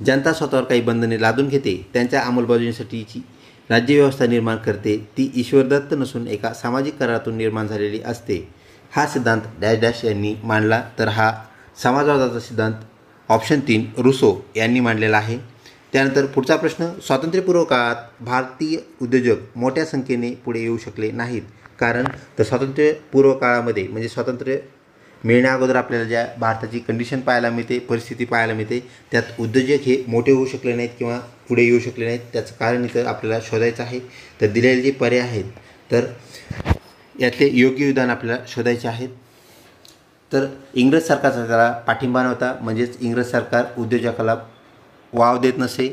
जनता स्वतःवर काही बंधने लादून घेते, त्यांच्या अंमलबजावणीसाठीची राज्यव्यवस्था निर्माण करते. ती ईश्वरदत्त नसून एका सामाजिक करारातून निर्माण झालेली असते. हा सिद्धांत डॅश डॅश यांनी मांडला. तर हा समाजवादाचा सिद्धांत ऑप्शन 3 रुसो यांनी मांडलेला आहे. त्यानंतर पुढचा प्रश्न स्वातंत्र्यपूर्व काळात भारतीय उद्योजक मोठ्या संख्येने पुढे येऊ शकले नाहीत. कारण तर स्वातंत्र्यपूर्व काळामध्ये म्हणजे स्वातंत्र्य मिळण्या अगोदर आपल्याला ज्या भारताची कंडिशन पाहायला मिळते, परिस्थिती पाहायला मिळते, त्यात उद्योजक हे मोठे होऊ शकले नाहीत किंवा पुढे येऊ शकले नाहीत. त्याचं कारण इथं आपल्याला शोधायचं आहे. तर दिलेले जे पर्याय आहेत तर यातले योग्य विधान आपल्याला शोधायचे आहेत. तर इंग्रज सरकारचा त्याला पाठिंबा नव्हता, म्हणजेच इंग्रज सरकार उद्योजकाला वाव देत नसे,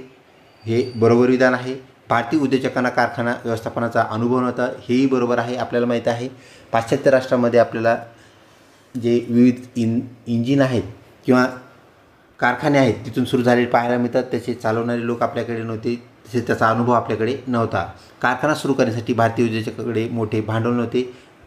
हे बरोबर विधान आहे. भारतीय उद्योजकांना कारखाना व्यवस्थापनाचा अनुभव नव्हता, हेही बरोबर आहे. आपल्याला माहीत आहे पाश्चात्य राष्ट्रामध्ये आपल्याला जे विविध इंजिन आहेत किंवा कारखाने आहेत तिथून सुरू झालेले पाहायला मिळतात. त्याचे चालवणारे लोक आपल्याकडे नव्हते, तसेच त्याचा अनुभव आपल्याकडे नव्हता. कारखाना सुरू करण्यासाठी भारतीय उद्योजकाकडे मोठे भांडवल नव्हते.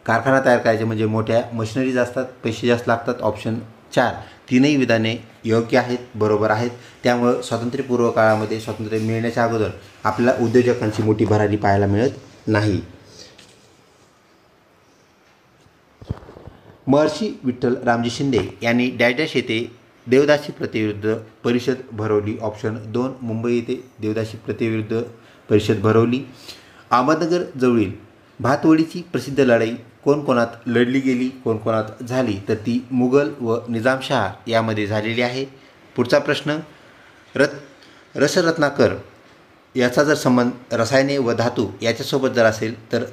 कारखाना तयार करायचे म्हणजे मोठ्या मशिनरीज असतात, पैसे जास्त लागतात. ऑप्शन 4 तीनही विधाने योग्य आहेत, बरोबर आहेत. त्यामुळं स्वातंत्र्यपूर्व काळामध्ये स्वातंत्र्य मिळण्याच्या अगोदर आपल्याला उद्योजकांची मोठी भरारी पाहायला मिळत नाही. महर्षी विठ्ठल रामजी शिंदे यांनी डॅश येथे देवदासी प्रथेविरुद्ध परिषद भरवली. ऑप्शन 2 मुंबई येथे देवदासी प्रथेविरुद्ध परिषद भरवली. अहमदनगर जवळील भातवडीची प्रसिद्ध लढाई कोणकोणात लढली गेली, कोणकोणात झाली, तर ती मुघल व निजामशाह यामध्ये झालेली आहे. पुढचा प्रश्न, रसरत्नाकर याचा जर संबंध रसायने व धातू याच्यासोबत जर असेल तर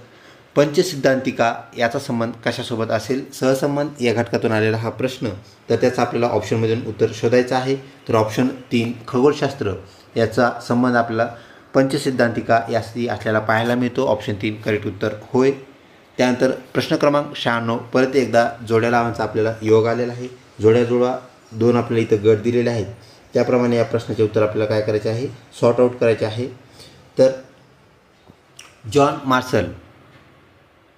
पंचसिद्धांतिका याचा संबंध कशासोबत असेल? सहसंबंध या घटकातून आलेला हा प्रश्न, तर त्याचा आपल्याला ऑप्शनमधून उत्तर शोधायचं आहे. तर ऑप्शन 3 खगोलशास्त्र याचा संबंध आपल्याला पंचसिद्धांतिका याशी असल्याला पाहायला मिळतो. ऑप्शन 3 करेक्ट उत्तर होय. त्यानंतर प्रश्न क्रमांक 96 परत एकदा जोड्या लावांचा आपल्याला योग आलेला आहे. जोड्या 2 आपल्याला इथं गट दिलेले आहेत. त्याप्रमाणे या प्रश्नाचे उत्तर आपल्याला काय करायचे आहे? सॉर्ट आऊट करायचे आहे. तर जॉन मार्शल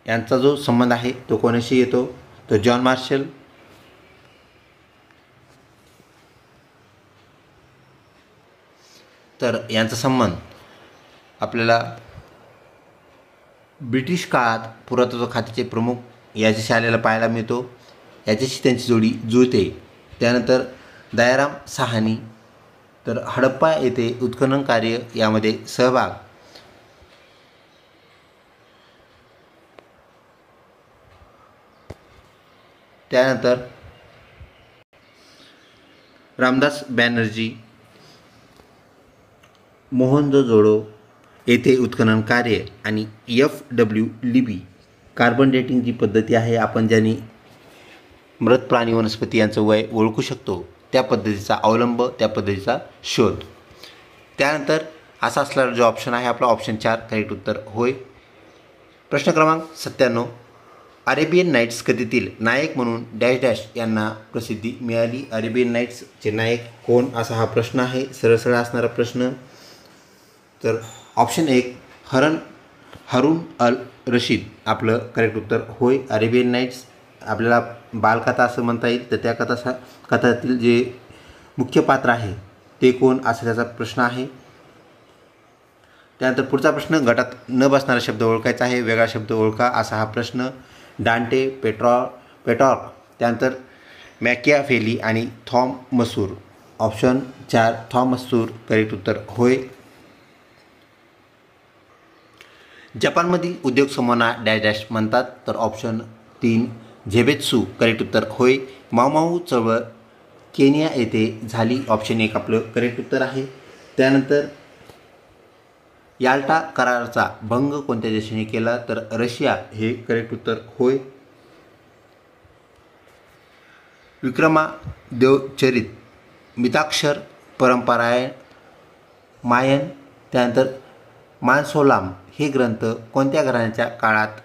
यांचा जो संबंध आहे तो कोणाशी येतो? तर जॉन मार्शल तर यांचा संबंध आपल्याला ब्रिटिश काळात पुरातत्व खात्याचे प्रमुख याच्याशी आलेला पाहायला मिळतो. याच्याशी त्यांची जोडी जुळते. त्यानंतर दयाराम साहनी, तर हडप्पा येथे उत्खनन कार्य यामध्ये सहभाग. त्यानंतर रामदास बॅनर्जी मोहनजोदडो येथे उत्खनन कार्य आणि FW लिबी कार्बन डेटिंग जी पद्धती आहे आपण ज्यांनी मृत प्राणी वनस्पती यांचं वय ओळखू शकतो त्या पद्धतीचा अवलंब, त्या पद्धतीचा शोध. त्यानंतर असा असणारा जो ऑप्शन आहे आपला ऑप्शन 4 करेक्ट उत्तर होय. प्रश्न क्रमांक 97 अरेबियन नाईट्स कथेतील नायक म्हणून डॅश यांना प्रसिद्धी मिळाली. अरेबियन नाईट्सचे नायक कोण असा हा प्रश्न आहे, सरळ सरळ असणारा प्रश्न. तर ऑप्शन 1 हारून अल रशीद आपलं करेक्ट उत्तर होय. अरेबियन नाईट्स आपल्याला बालकथा असं म्हणता येईल. तर त्या कथातील जे मुख्य पात्र आहे ते कोण असा त्याचा प्रश्न आहे. त्यानंतर पुढचा प्रश्न गटात न बसणारा शब्द ओळखायचा आहे, वेगळा शब्द ओळखा असा हा प्रश्न. डांटे, पेट्रॉर्क, त्यानंतर मॅकियावेली आणि थॉम मसूर. ऑप्शन 4 थॉम मसूर करेक्ट उत्तर होय. जपानमधील उद्योग समूहांना डॅश म्हणतात. तर ऑप्शन 3 झेबेत्सू करेक्ट उत्तर होय. माओमाऊ चळवळ केनिया येथे झाली. ऑप्शन 1 आपलं करेक्ट उत्तर आहे. त्यानंतर याल्टा कराराचा भंग कोणत्या देशाने केला? तर रशिया हे करेक्ट उत्तर होय. विक्रमादेवचरित, मिताक्षर परंपरायण, मायन, त्यानंतर मानसोलाम हे ग्रंथ कोणत्या घराण्याच्या काळात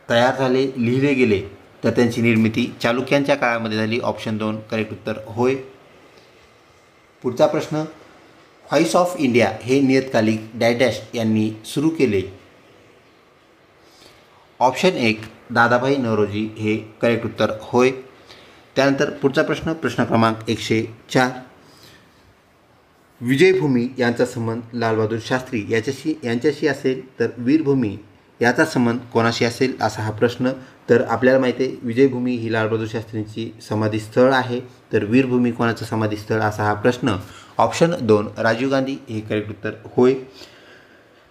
तयार झाले, लिहिले गेले? तर त्यांची निर्मिती चालुक्यांच्या काळामध्ये झाली. ऑप्शन 2 करेक्ट उत्तर होय. पुढचा प्रश्न व्हॉइस ऑफ इंडिया हे नियतकालिक डॅश यांनी सुरू केले. ऑप्शन 1 दादाभाई नौरोजी हे करेक्ट उत्तर होय. त्यानंतर पुढचा प्रश्न क्रमांक 104 विजयभूमी यांचा संबंध लालबहादूर शास्त्री यांच्याशी असेल तर वीरभूमी याचा संबंध कोणाशी असेल असा हा प्रश्न. तर आपल्याला माहिती आहे विजयभूमी ही लालबहादूर शास्त्रींची समाधीस्थळ आहे. तर वीरभूमी कोणाचं समाधीस्थळ असा हा प्रश्न. ऑप्शन 2 राजीव गांधी हे करेक्ट उत्तर होय.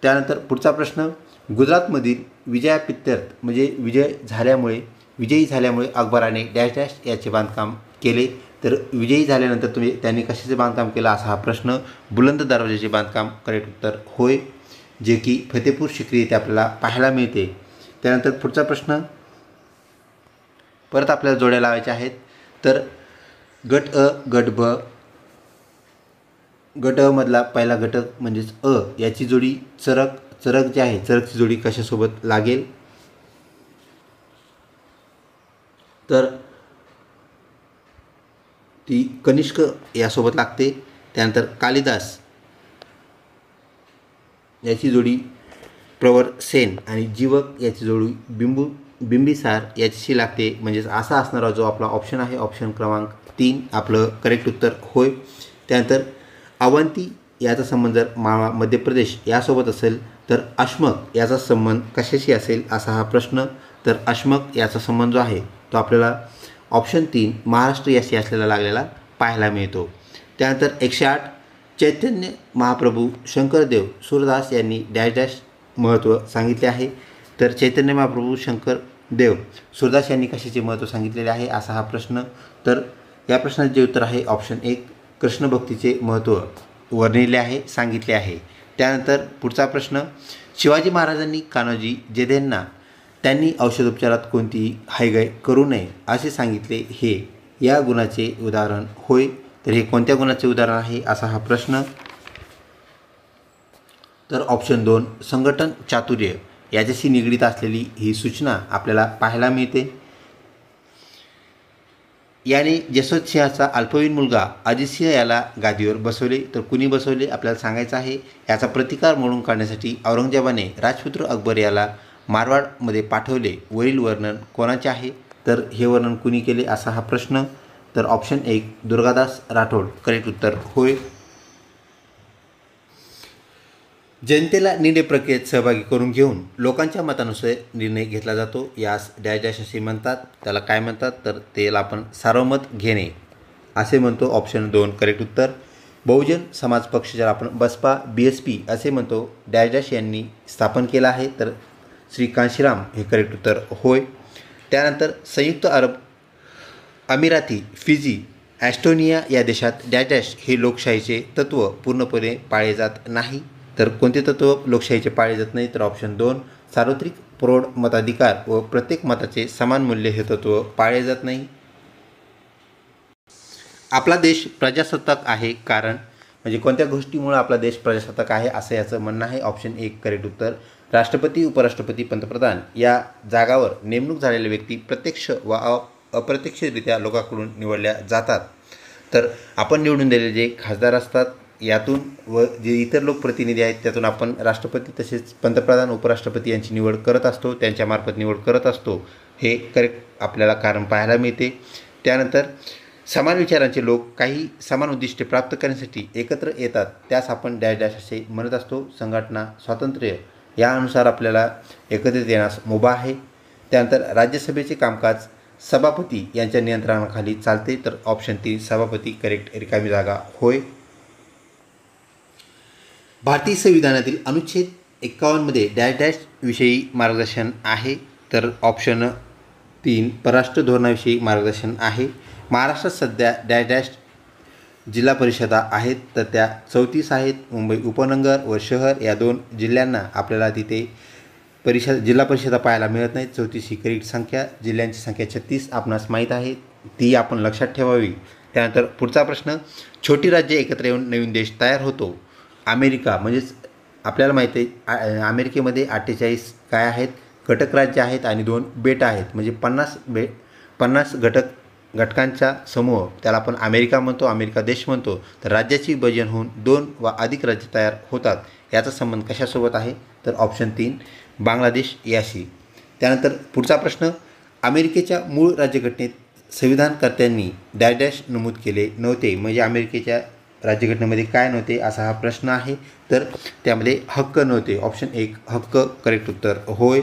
त्यानंतर पुढचा प्रश्न गुजरातमधील विजयाप्रीत्यर्थ म्हणजे विजयी झाल्यामुळे अकबराने डॅश याचे बांधकाम केले. तर विजयी झाल्यानंतर त्यांनी कशाचे बांधकाम केलं असा हा प्रश्न. बुलंद दरवाजाचे बांधकाम करेक्ट उत्तर होय, जे की फतेपूर सिक्री येथे आपल्याला पाहायला मिळते. त्यानंतर पुढचा प्रश्न परत आपल्याला जोड्या लावायच्या आहेत. तर गट अ गट ब, गट अ मधला पहिला घटक म्हणजेच अ याची जोडी चरक जी आहे चरकची जोडी कशासोबत लागेल, तर ती कनिष्क यासोबत लागते. त्यानंतर कालिदास याची जोडी प्रवर सेन आणि जीवक याची जोडी बिंबिसार याच्याशी लागते. म्हणजेच असा असणारा जो आपला ऑप्शन आहे ऑप्शन क्रमांक 3 आपलं करेक्ट उत्तर होय. त्यानंतर अवंती याचा संबंध जर मध्य प्रदेश यासोबत असेल तर अश्मक याचा संबंध कशाशी असेल असा हा प्रश्न. तर अश्मक याचा संबंध जो आहे तो आपल्याला ऑप्शन 3 महाराष्ट्र याशी असलेला लागलेला पाहायला मिळतो. त्यानंतर 108 चैतन्य महाप्रभू शंकरदेव सूरदास यांनी डॅश डॅश महत्त्व सांगितले आहे. तर चैतन्य महाप्रभू शंकरदेव सूरदास यांनी कशाचे महत्त्व सांगितलेले आहे असा हा प्रश्न. तर या प्रश्नाचे जे उत्तर आहे ऑप्शन 1 कृष्णभक्तीचे महत्त्व वर्णिले आहे सांगितले आहे. त्यानंतर पुढचा प्रश्न शिवाजी महाराजांनी कान्होजी जेधेंना त्यांनी औषधोपचारात कोणतीही हायगाय करू नये असे सांगितले, हे या गुणाचे उदाहरण होय. तर हे कोणत्या गुणाचे उदाहरण आहे असा हा प्रश्न. तर ऑप्शन 2 संघटन चातुर्य याच्याशी निगडीत असलेली ही सूचना आपल्याला पाहायला मिळते. याने जसवंतसिंहाचा अल्पवयीन मुलगा अजितसिंह याला गादीवर बसवले. तर कुणी बसवले आपल्याला सांगायचं आहे. याचा प्रतिकार मोडून काढण्यासाठी औरंगजेबाने राजपुत्र अकबर याला मारवाडमध्ये पाठवले. वरील वर्णन कोणाचे आहे, तर हे वर्णन कुणी केले असा हा प्रश्न. तर ऑप्शन 1 दुर्गादास राठोड करेक्ट उत्तर होय. जनतेला निर्णय प्रक्रियेत सहभागी करून घेऊन लोकांच्या मतानुसार निर्णय घेतला जातो. यास डॅश डॅश असे म्हणतात. त्याला काय म्हणतात, तर त्याला आपण सार्वमत घेणे असे म्हणतो. ऑप्शन 2 करेक्ट उत्तर. बहुजन समाज पक्ष ज्याला आपण बसपा BSP असे म्हणतो डॅश डॅश यांनी स्थापन केला आहे. तर श्री कांशीराम हे करेक्ट उत्तर होय. त्यानंतर संयुक्त अरब अमिराती, फिजी, ॲस्टोनिया या देशात डॅश डॅश हे लोकशाहीचे तत्त्व पूर्णपणे पाळले जात नाही. तर कोणते तत्त्व लोकशाहीचे पाळले जात नाही, तर ऑप्शन 2 सार्वत्रिक प्रौढ मताधिकार व प्रत्येक मताचे समान मूल्य हे तत्त्व पाळले जात नाही. आपला देश प्रजासत्ताक आहे कारण म्हणजे कोणत्या गोष्टीमुळे आपला देश प्रजासत्ताक आहे असं याचं म्हणणं आहे. ऑप्शन 1 करेक्ट उत्तर. राष्ट्रपती, उपराष्ट्रपती, पंतप्रधान या जागावर नेमणूक झालेल्या व्यक्ती प्रत्यक्ष व अप्रत्यक्षरित्या लोकांकडून निवडल्या जातात. तर आपण निवडून दिलेले जे खासदार असतात यातून व जे इतर लोकप्रतिनिधी आहेत त्यातून आपण राष्ट्रपती तसेच पंतप्रधान, उपराष्ट्रपती यांची निवड करत असतो, त्यांच्यामार्फत निवड करत असतो. हे करेक्ट आपल्याला कारण पाहायला मिळते. त्यानंतर समान विचारांचे लोक काही समान उद्दिष्टे प्राप्त करण्यासाठी एकत्र येतात, त्यास आपण डॅश डॅश असे म्हणत असतो. संघटना स्वातंत्र्य यानुसार आपल्याला एकत्रित येण्यास मुभा आहे. त्यानंतर राज्यसभेचे कामकाज सभापती यांच्या नियंत्रणाखाली चालते. तर ऑप्शन 3 सभापती करेक्ट रिकामी जागा होय. भारतीय संविधानातील अनुच्छेद 51 मध्ये डॅश डॅश विषयी मार्गदर्शन आहे. तर ऑप्शन 3 परराष्ट्र धोरणाविषयी मार्गदर्शन आहे. महाराष्ट्रात सध्या डॅश डॅश जिल्हा परिषदा आहेत, तर त्या 34 आहेत. मुंबई उपनगर व शहर या 2 जिल्ह्यांना आपल्याला तिथे जिल्हा परिषदा पाहायला मिळत नाहीत. 34 ही करेक्ट संख्या. जिल्ह्यांची संख्या 36 आपणास माहीत आहे, ती आपण लक्षात ठेवावी. त्यानंतर पुढचा प्रश्न छोटी राज्ये एकत्र येऊन नवीन देश तयार होतो. अमेरिका म्हणजेच आपल्याला माहिती आहे अमेरिकेमध्ये 48 काय आहेत घटक राज्य आहेत आणि 2 बेटं आहेत. म्हणजे 50 घटकांचा समूह त्याला आपण अमेरिका म्हणतो, अमेरिका देश म्हणतो. तर राज्याची विभाजन होऊन 2 वा अधिक राज्य तयार होतात. याचा संबंध कशासोबत आहे, तर ऑप्शन 3 बांगलादेश याशी. त्यानंतर पुढचा प्रश्न अमेरिकेच्या मूळ राज्यघटनेत संविधानकर्त्यांनी डॅश डॅश नमूद केले नव्हते. म्हणजे अमेरिकेच्या राज्यघटनेमध्ये काय नव्हते असा हा प्रश्न आहे. तर त्यामध्ये हक्क नव्हते. ऑप्शन 1 हक्क करेक्ट उत्तर होय.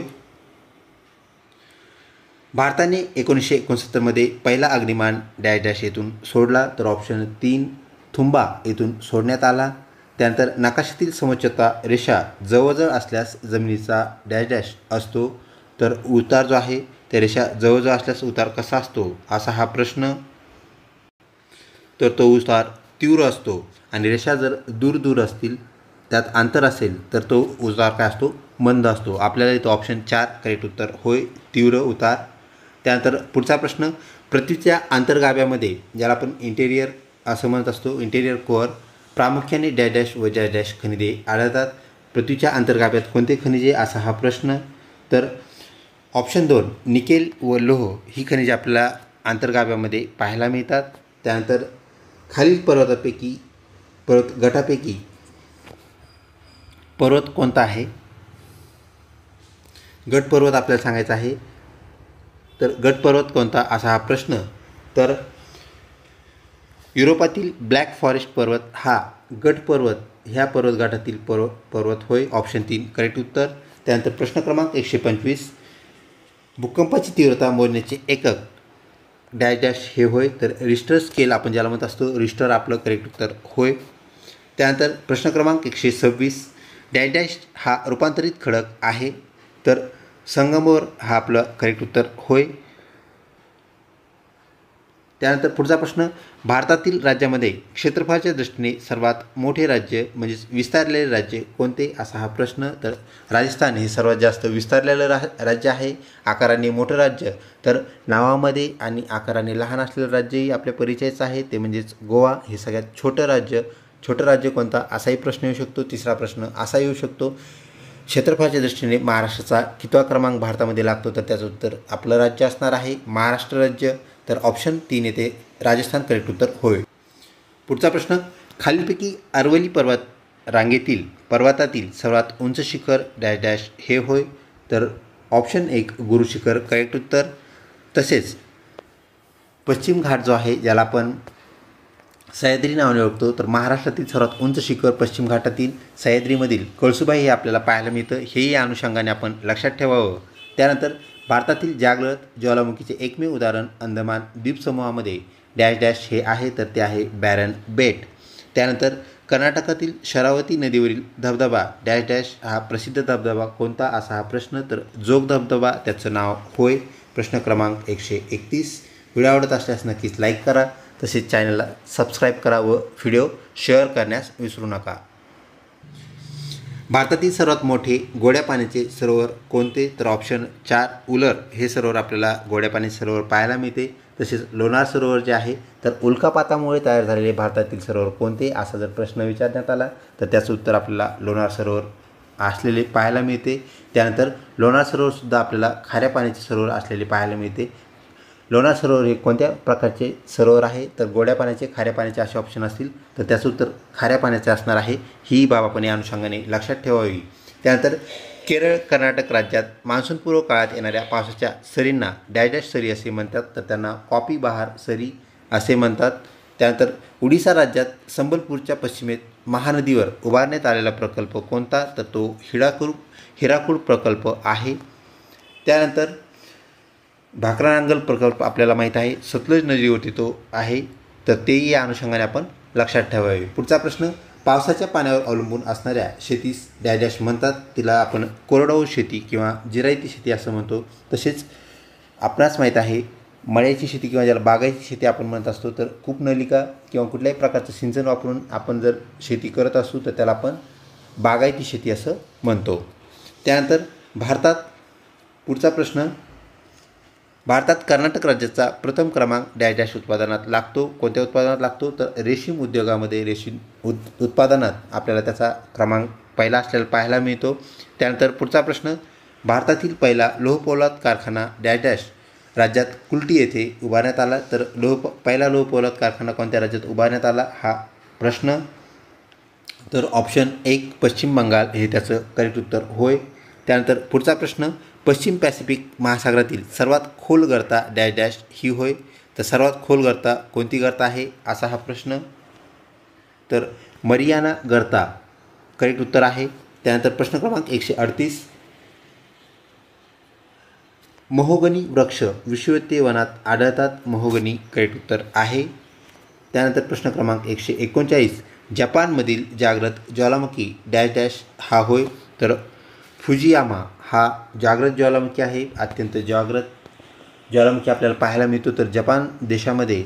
भारताने 1969 मध्ये पहिला अग्निमान डॅश डॅश येथून सोडला. तर ऑप्शन 3 थुंबा येथून सोडण्यात आला. त्यानंतर नकाशातील समोच्चता रेषा जवळजवळ असल्यास जमिनीचा डॅश डॅश असतो. तर उतार जो आहे त्या रेषा जवळजवळ असल्यास उतार कसा असतो असा हा प्रश्न. तर तो उतार तीव्र असतो आणि रेषा जर दूर दूर असतील त्यात अंतर असेल तर तो उतार काय असतो मंद असतो. आपल्याला इथं ऑप्शन 4 करेक्ट उत्तर होय, तीव्र उतार. त्यानंतर पुढचा प्रश्न, पृथ्वीच्या अंतर्गाभ्यामध्ये ज्याला आपण इंटेरियर असं म्हणत असतो, इंटेरियर कोअर, प्रामुख्याने डॅश डॅश व डॅश डॅश खनिजे आढळतात. पृथ्वीच्या अंतर्गाभ्यात कोणते खनिजे, असा हा प्रश्न. तर ऑप्शन 2 निकेल व लोह ही खनिजे आपल्याला अंतर्गाभ्यामध्ये पाहायला मिळतात. त्यानंतर खालील गटापैकी पर्वत कोणता आहे? गट पर्वत आपल्याला सांगायचा आहे. तर गट पर्वत कोणता, असा हा प्रश्न. तर युरोपातील ब्लॅक फॉरेस्ट पर्वत हा गट पर्वत, ह्या पर्वत गटातील पर्वत होय, ऑप्शन 3 करेक्ट उत्तर. त्यानंतर प्रश्न क्रमांक 125, भूकंपाची तीव्रता मोजण्याचे एकक डॅश डॅश हे होय, तर रिश्टर स्केल आपण ज्याला म्हणत असतो, रिश्टर आपलं करेक्ट उत्तर होय. त्यानंतर प्रश्न क्रमांक 126, डॅश डॅश हा रूपांतरित खडक आहे, तर संगमवर हा आपलं करेक्ट उत्तर होय. त्यानंतर पुढचा प्रश्न, भारतातील राज्यामध्ये क्षेत्रफळाच्या दृष्टीने सर्वात मोठे राज्य म्हणजेच विस्तारलेले राज्य कोणते, असा हा प्रश्न. तर राजस्थान हे सर्वात जास्त विस्तारलेलं राज्य आहे, आकाराने मोठं राज्य. तर नावामध्ये आणि आकाराने लहान असलेलं राज्यही आपल्या परिचयाचं आहे, ते म्हणजेच गोवा हे सगळ्यात छोटं राज्य कोणता, असाही प्रश्न येऊ शकतो. तिसरा प्रश्न असा येऊ शकतो, क्षेत्रफळाच्या दृष्टीने महाराष्ट्राचा कितवा क्रमांक भारतामध्ये लागतो, तर त्याचं उत्तर आपलं राज्य असणार आहे महाराष्ट्र राज्य. तर ऑप्शन 3 येथे राजस्थान करेक्ट उत्तर होय. पुढचा प्रश्न, खालीलपैकी अरवली पर्वतातील सर्वात उंच शिखर डॅश डॅश हे होय, तर ऑप्शन 1 गुरु शिखर करेक्ट उत्तर. तसेच पश्चिम घाट जो आहे, ज्याला आपण सह्याद्री नावाने ओळखतो, तर महाराष्ट्रातील सर्वात उंच शिखर पश्चिम घाटातील सह्याद्रीमधील कळसुबाई हे आपल्याला पाहायला मिळतं, हेही या अनुषंगाने आपण लक्षात ठेवावं. त्यानंतर भारतातील जागृत ज्वालामुखीचे एकमेव उदाहरण अंदमान द्वीपसमूहामध्ये डॅश डॅश हे आहे, तर ते आहे बॅरन बेट. त्यानंतर कर्नाटकातील शरावती नदीवरील धबधबा डॅश डॅश हा प्रसिद्ध धबधबा कोणता, असा हा प्रश्न. तर जोग धबधबा त्याचं नाव होय. प्रश्न क्रमांक 131, व्हिडिओ आवडत असल्यास नक्कीच लाईक करा, तसेच चॅनलला सबस्क्राईब करा व व्हिडिओ शेअर करण्यास विसरू नका. भारतातील सर्वात मोठे गोड्या पाण्याचे सरोवर कोणते, तर ऑप्शन 4 उलर हे सरोवर आपल्याला गोड्या पाण्याचे सरोवर पाहायला मिळते. तसेच लोणार सरोवर जे आहे, तर उल्कापातामुळे तयार झालेले भारतातील सरोवर कोणते, असा जर प्रश्न विचारण्यात आला तर त्याचं उत्तर आपल्याला लोणार सरोवर असलेले पाहायला मिळते. त्यानंतर लोणार सरोवरसुद्धा आपल्याला खाऱ्या पाण्याचे सरोवर असलेले पाहायला मिळते. लोणार सरोवर हे कोणत्या प्रकारचे सरोवर आहे, तर गोड्या पाण्याचे, खाऱ्या पाण्याचे असे ऑप्शन असतील, तर त्याचं उत्तर खाऱ्या पाण्याचे असणार आहे. ही बाब आपण या अनुषंगाने लक्षात ठेवावी. त्यानंतर केरळ कर्नाटक राज्यात मान्सूनपूर्व काळात येणाऱ्या पावसाच्या सरींना डॅश डॅश सरी असे म्हणतात, तर त्यांना कॉपी बहार सरी असे म्हणतात. त्यानंतर उडिसा राज्यात संबलपूरच्या पश्चिमेत महानदीवर उभारण्यात आलेला प्रकल्प कोणता, तर तो हिराकूड प्रकल्प आहे. त्यानंतर भाकरानांगल प्रकल्प आपल्याला माहीत आहे, सतलज नदीवरती तो आहे, तर तेही या अनुषंगाने आपण लक्षात ठेवावे. पुढचा प्रश्न, पावसाच्या पाण्यावर अवलंबून असणाऱ्या शेतीस डॅश डॅश म्हणतात, तिला आपण कोरडवाहू शेती किंवा जिरायती शेती असं म्हणतो. तसेच आपणास माहीत आहे, मळ्याची शेती किंवा ज्याला बागायती शेती आपण म्हणत असतो, तर कूपनलिका किंवा कुठल्याही प्रकारचं सिंचन वापरून आपण जर शेती करत असू तर त्याला आपण बागायती शेती असं म्हणतो. त्यानंतर पुढचा प्रश्न, भारतात कर्नाटक राज्याचा प्रथम क्रमांक डॅश डॅश उत्पादनात लागतो, कोणत्या उत्पादनात लागतो, तर रेशीम उद्योगामध्ये, रेशीम उत्पादनात आपल्याला त्याचा क्रमांक पहिला असलेला पाहायला मिळतो. त्यानंतर पुढचा प्रश्न, भारतातील पहिला लोहपोलाद कारखाना डॅश डॅश राज्यात कुल्टी येथे उभारण्यात आला, तर पहिला लोहपोलाद कारखाना कोणत्या राज्यात उभारण्यात आला, हा प्रश्न. तर ऑप्शन 1 पश्चिम बंगाल हे त्याचं करेक्ट उत्तर होय. त्यानंतर पुढचा प्रश्न, पश्चिम पॅसिफिक महासागरातील सर्वात खोल गर्ता डॅश डॅश ही होय, तर सर्वात खोल गर्ता कोणती गर्ता आहे, असा हा प्रश्न. तर मरियाना गर्ता करेक्ट उत्तर आहे. त्यानंतर प्रश्न क्रमांक 138, महोगनी वृक्ष विषुवतीय वनात आढळतात, महोगनी करेक्ट उत्तर आहे. त्यानंतर प्रश्न क्रमांक 139, जपानमधील जागृत ज्वालामुखी डॅश डॅश हा होय, तर फुजियामा हा जागृत ज्वालामुखी आहे, अत्यंत जागृत ज्वालामुखी आपल्याला पाहायला मिळतो. तर जपान देशामध्ये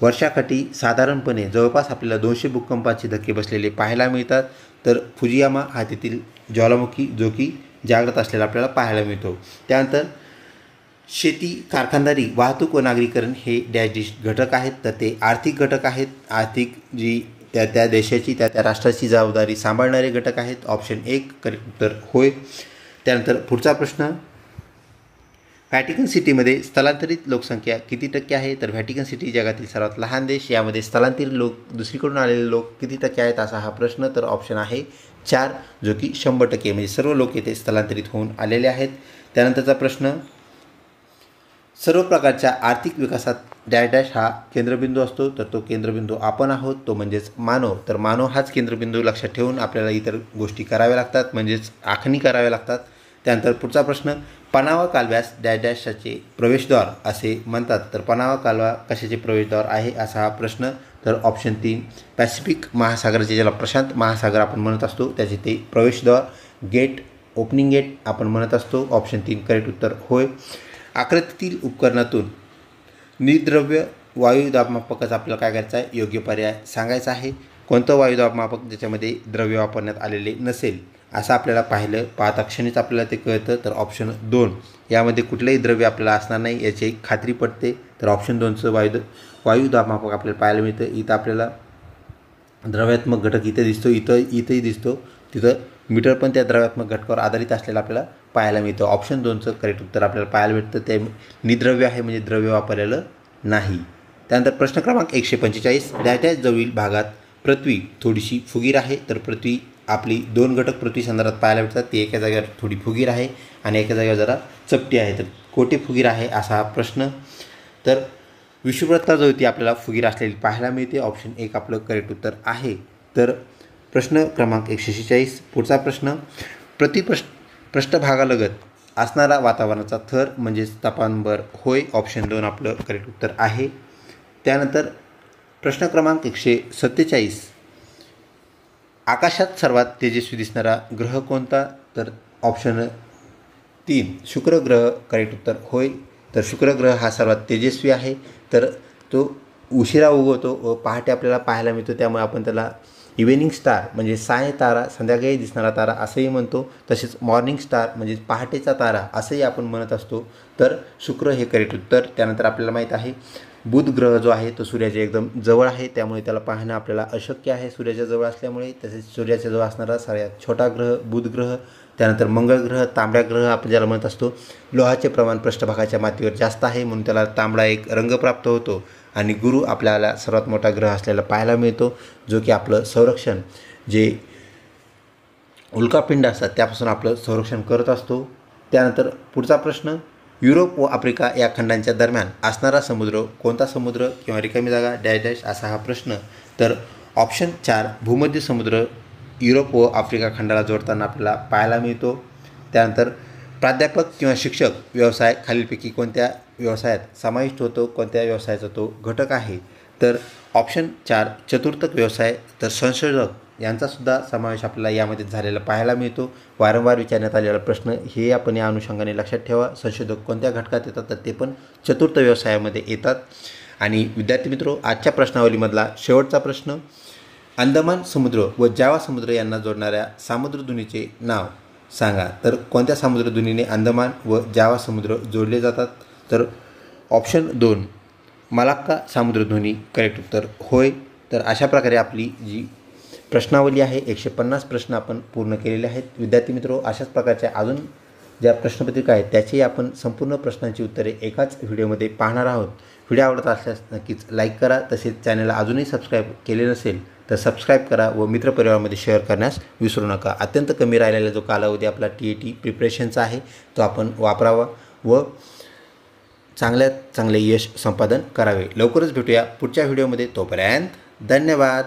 वर्षाकाठी साधारणपणे जवळपास आपल्याला 200 भूकंपाचे धक्के बसलेले पाहायला मिळतात. तर फुजियामा हा तेथील ज्वालामुखी जो की जागृत असलेला आपल्याला पाहायला मिळतो. त्यानंतर शेती, कारखानदारी, वाहतूक व नागरीकरण हे डॅश घटक आहेत, तर ते आर्थिक घटक आहेत. आर्थिक जी त्या देशाची त्या राष्ट्राची जबाबदारी सांभाळणारे घटक आहेत. ऑप्शन 1 करेक्ट उत्तर होय. त्यानंतर पुढचा प्रश्न, व्हॅटिकन सिटीमध्ये स्थलांतरित लोकसंख्या किती टक्के आहे? तर व्हॅटिकन सिटी जगातील सर्वात लहान देश. यामध्ये स्थलांतरित लोक, दुसरीकडून आलेले लोक किती टक्के आहेत असा हा प्रश्न. तर ऑप्शन आहे 4, जो की 100% म्हणजे सर्व लोक येथे स्थलांतरित होऊन आलेले आहेत. त्यानंतरचा प्रश्न, सर्व प्रकारच्या आर्थिक विकासात डॅश डॅश हा केंद्रबिंदू असतो, तर तो केंद्रबिंदू आपण आहोत, तो म्हणजेच मानव. तर मानव हाच केंद्रबिंदू लक्षात ठेवून आपल्याला इतर गोष्टी कराव्या लागतात, म्हणजेच आखणी कराव्या लागतात. त्यानंतर पुढचा प्रश्न, पनावा कालव्यास डॅश डॅशचे प्रवेशद्वार असे म्हणतात, तर पनावा कालवा कशाचे प्रवेशद्वार आहे असा हा प्रश्न. तर ऑप्शन 3 पॅसिफिक महासागराचे, ज्याला प्रशांत महासागर आपण म्हणत असतो, त्याचे ते प्रवेशद्वार, गेट, ओपनिंग गेट आपण म्हणत असतो. ऑप्शन 3 करेक्ट उत्तर होय. आकृतीतील उपकरणातून निर्द्रव्य वायुदाबमापकाचा आपल्याला काय करायचं आहे, योग्य पर्याय सांगायचा आहे. कोणतं वायुदाबमापक ज्याच्यामध्ये द्रव्य वापरण्यात आलेले नसेल असं आपल्याला पाहता क्षणीच आपल्याला ते कळतं. तर ऑप्शन 2 यामध्ये कुठलंही द्रव्य आपल्याला असणार नाही याची खात्री पडते. तर ऑप्शन 2चं वायुदाबमापक आपल्याला पाहायला मिळतं. इथं आपल्याला द्रव्यात्मक घटक इथे दिसतो, इथंही दिसतो, तिथं मीटर पण त्या द्रव्यात्मक घटकावर आधारित असलेला आपल्याला पाहायला मिळतं. ऑप्शन 2चं करेक्ट उत्तर आपल्याला पाहायला मिळतं. ते निद्रव्य आहे, म्हणजे द्रव्य वापरलेलं नाही. त्यानंतर प्रश्न क्रमांक 145, डॅश जवळील भागात पृथ्वी थोडीशी फुगीर आहे. तर पृथ्वी आपली 2 घटक पृथ्वी संदर्भात पाहायला मिळतात. ती एका जागेवर थोडी फुगीर आहे आणि एका जागेवर जरा चपटी आहे. तर कोठे फुगीर आहे असा हा प्रश्न. तर विषुववृत्ताजवळती आपल्याला फुगीर असलेली पाहायला मिळते. ऑप्शन 1 आपलं करेक्ट उत्तर आहे. तर प्रश्न क्रमांक 146, पुढचा प्रश्न, पृष्ठभागालगत असणारा वातावरणाचा थर म्हणजेच तापमानभर होय. ऑप्शन 2 आपलं करेक्ट उत्तर आहे. त्यानंतर प्रश्न क्रमांक 147, आकाशात सर्वात तेजस्वी दिसणारा ग्रह कोणता? तर ऑप्शन 3 शुक्र ग्रह करेक्ट उत्तर होय. तर शुक्र ग्रह हा सर्वात तेजस्वी आहे. तर तो उशिरा उगवतो व पहाटे आपल्याला पाहायला मिळतो, त्यामुळे आपण त्याला इव्हिनिंग स्टार म्हणजे साय तारा, संध्याकाळी दिसणारा तारा असंही म्हणतो. तसेच मॉर्निंग स्टार म्हणजे पहाटेचा तारा असंही आपण म्हणत असतो. तर शुक्र हे करेक्ट उत्तर. त्यानंतर आपल्याला माहीत आहे बुध ग्रह जो आहे तो सूर्याच्या एकदम जवळ आहे, त्यामुळे त्याला पाहणं आपल्याला अशक्य आहे सूर्याच्या जवळ असल्यामुळे. तसेच सूर्याच्या जवळ असणारा सगळ्यात छोटा ग्रह बुध ग्रह. त्यानंतर मंगळ ग्रह, तांबड्या ग्रह आपण ज्याला म्हणत असतो. लोहाचे प्रमाण पृष्ठभागाच्या मातीवर जास्त आहे म्हणून त्याला तांबडा एक रंग प्राप्त होतो. आणि गुरु आपल्याला सर्वात मोठा ग्रह असलेला पाहायला मिळतो, जो की आपलं संरक्षण, जे उल्कापिंड असतात त्यापासून आपलं संरक्षण करत असतो. त्यानंतर पुढचा प्रश्न, युरोप व आफ्रिका या खंडांच्या दरम्यान असणारा समुद्र कोणता समुद्र किंवा रिकामी जागा डॅश डॅश असा हा प्रश्न. तर ऑप्शन 4 भूमध्य समुद्र युरोप व आफ्रिका खंडाला जोडताना आपल्याला पाहायला मिळतो. त्यानंतर प्राध्यापक किंवा शिक्षक व्यवसाय खालीलपैकी कोणत्या व्यवसायात समाविष्ट होतो, कोणत्या व्यवसायाचा तो घटक आहे? तर ऑप्शन 4 चतुर्थक व्यवसाय. तर संशोधक यांचासुद्धा समावेश आपल्याला यामध्ये झालेला पाहायला मिळतो. वारंवार विचारण्यात आलेला प्रश्न हे आपण या अनुषंगाने लक्षात ठेवा. संशोधक कोणत्या घटकात येतात? तर ते पण चतुर्थ व्यवसायामध्ये येतात. आणि विद्यार्थी मित्रो, आजच्या प्रश्नावलीमधला शेवटचा प्रश्न, अंदमान समुद्र व जावा समुद्र यांना जोडणाऱ्या सामुद्रधुनीचे नाव सांगा. तर कोणत्या सामुद्रधुनीने अंदमान व जावा समुद्र जोडले जातात? तर ऑप्शन 2 मलाक्का सामुद्रधुनी करेक्ट उत्तर होय. तर अशा प्रकारे आपली जी प्रश्नावली आहे 150 प्रश्न आपण पूर्ण केलेले आहेत. विद्यार्थी मित्रो, अशाच प्रकारच्या अजून ज्या प्रश्नपत्रिका आहेत त्याची आपण संपूर्ण प्रश्नांची उत्तरे एकाच व्हिडिओमध्ये पाहणार आहोत. व्हिडिओ आवडत असल्यास नक्कीच लाईक करा. तसेच चॅनलला अजूनही सबस्क्राईब केले नसेल तर सबस्क्राईब करा व मित्रपरिवारामध्ये शेअर करण्यास विसरू नका. अत्यंत कमी राहिलेला जो कालावधी आपला TET प्रिपरेशनचा आहे तो आपण वापरावा व चांगल्यात चांगले यश संपादन करावे. लवकरच भेटूया पुढच्या व्हिडिओमध्ये. तोपर्यंत धन्यवाद.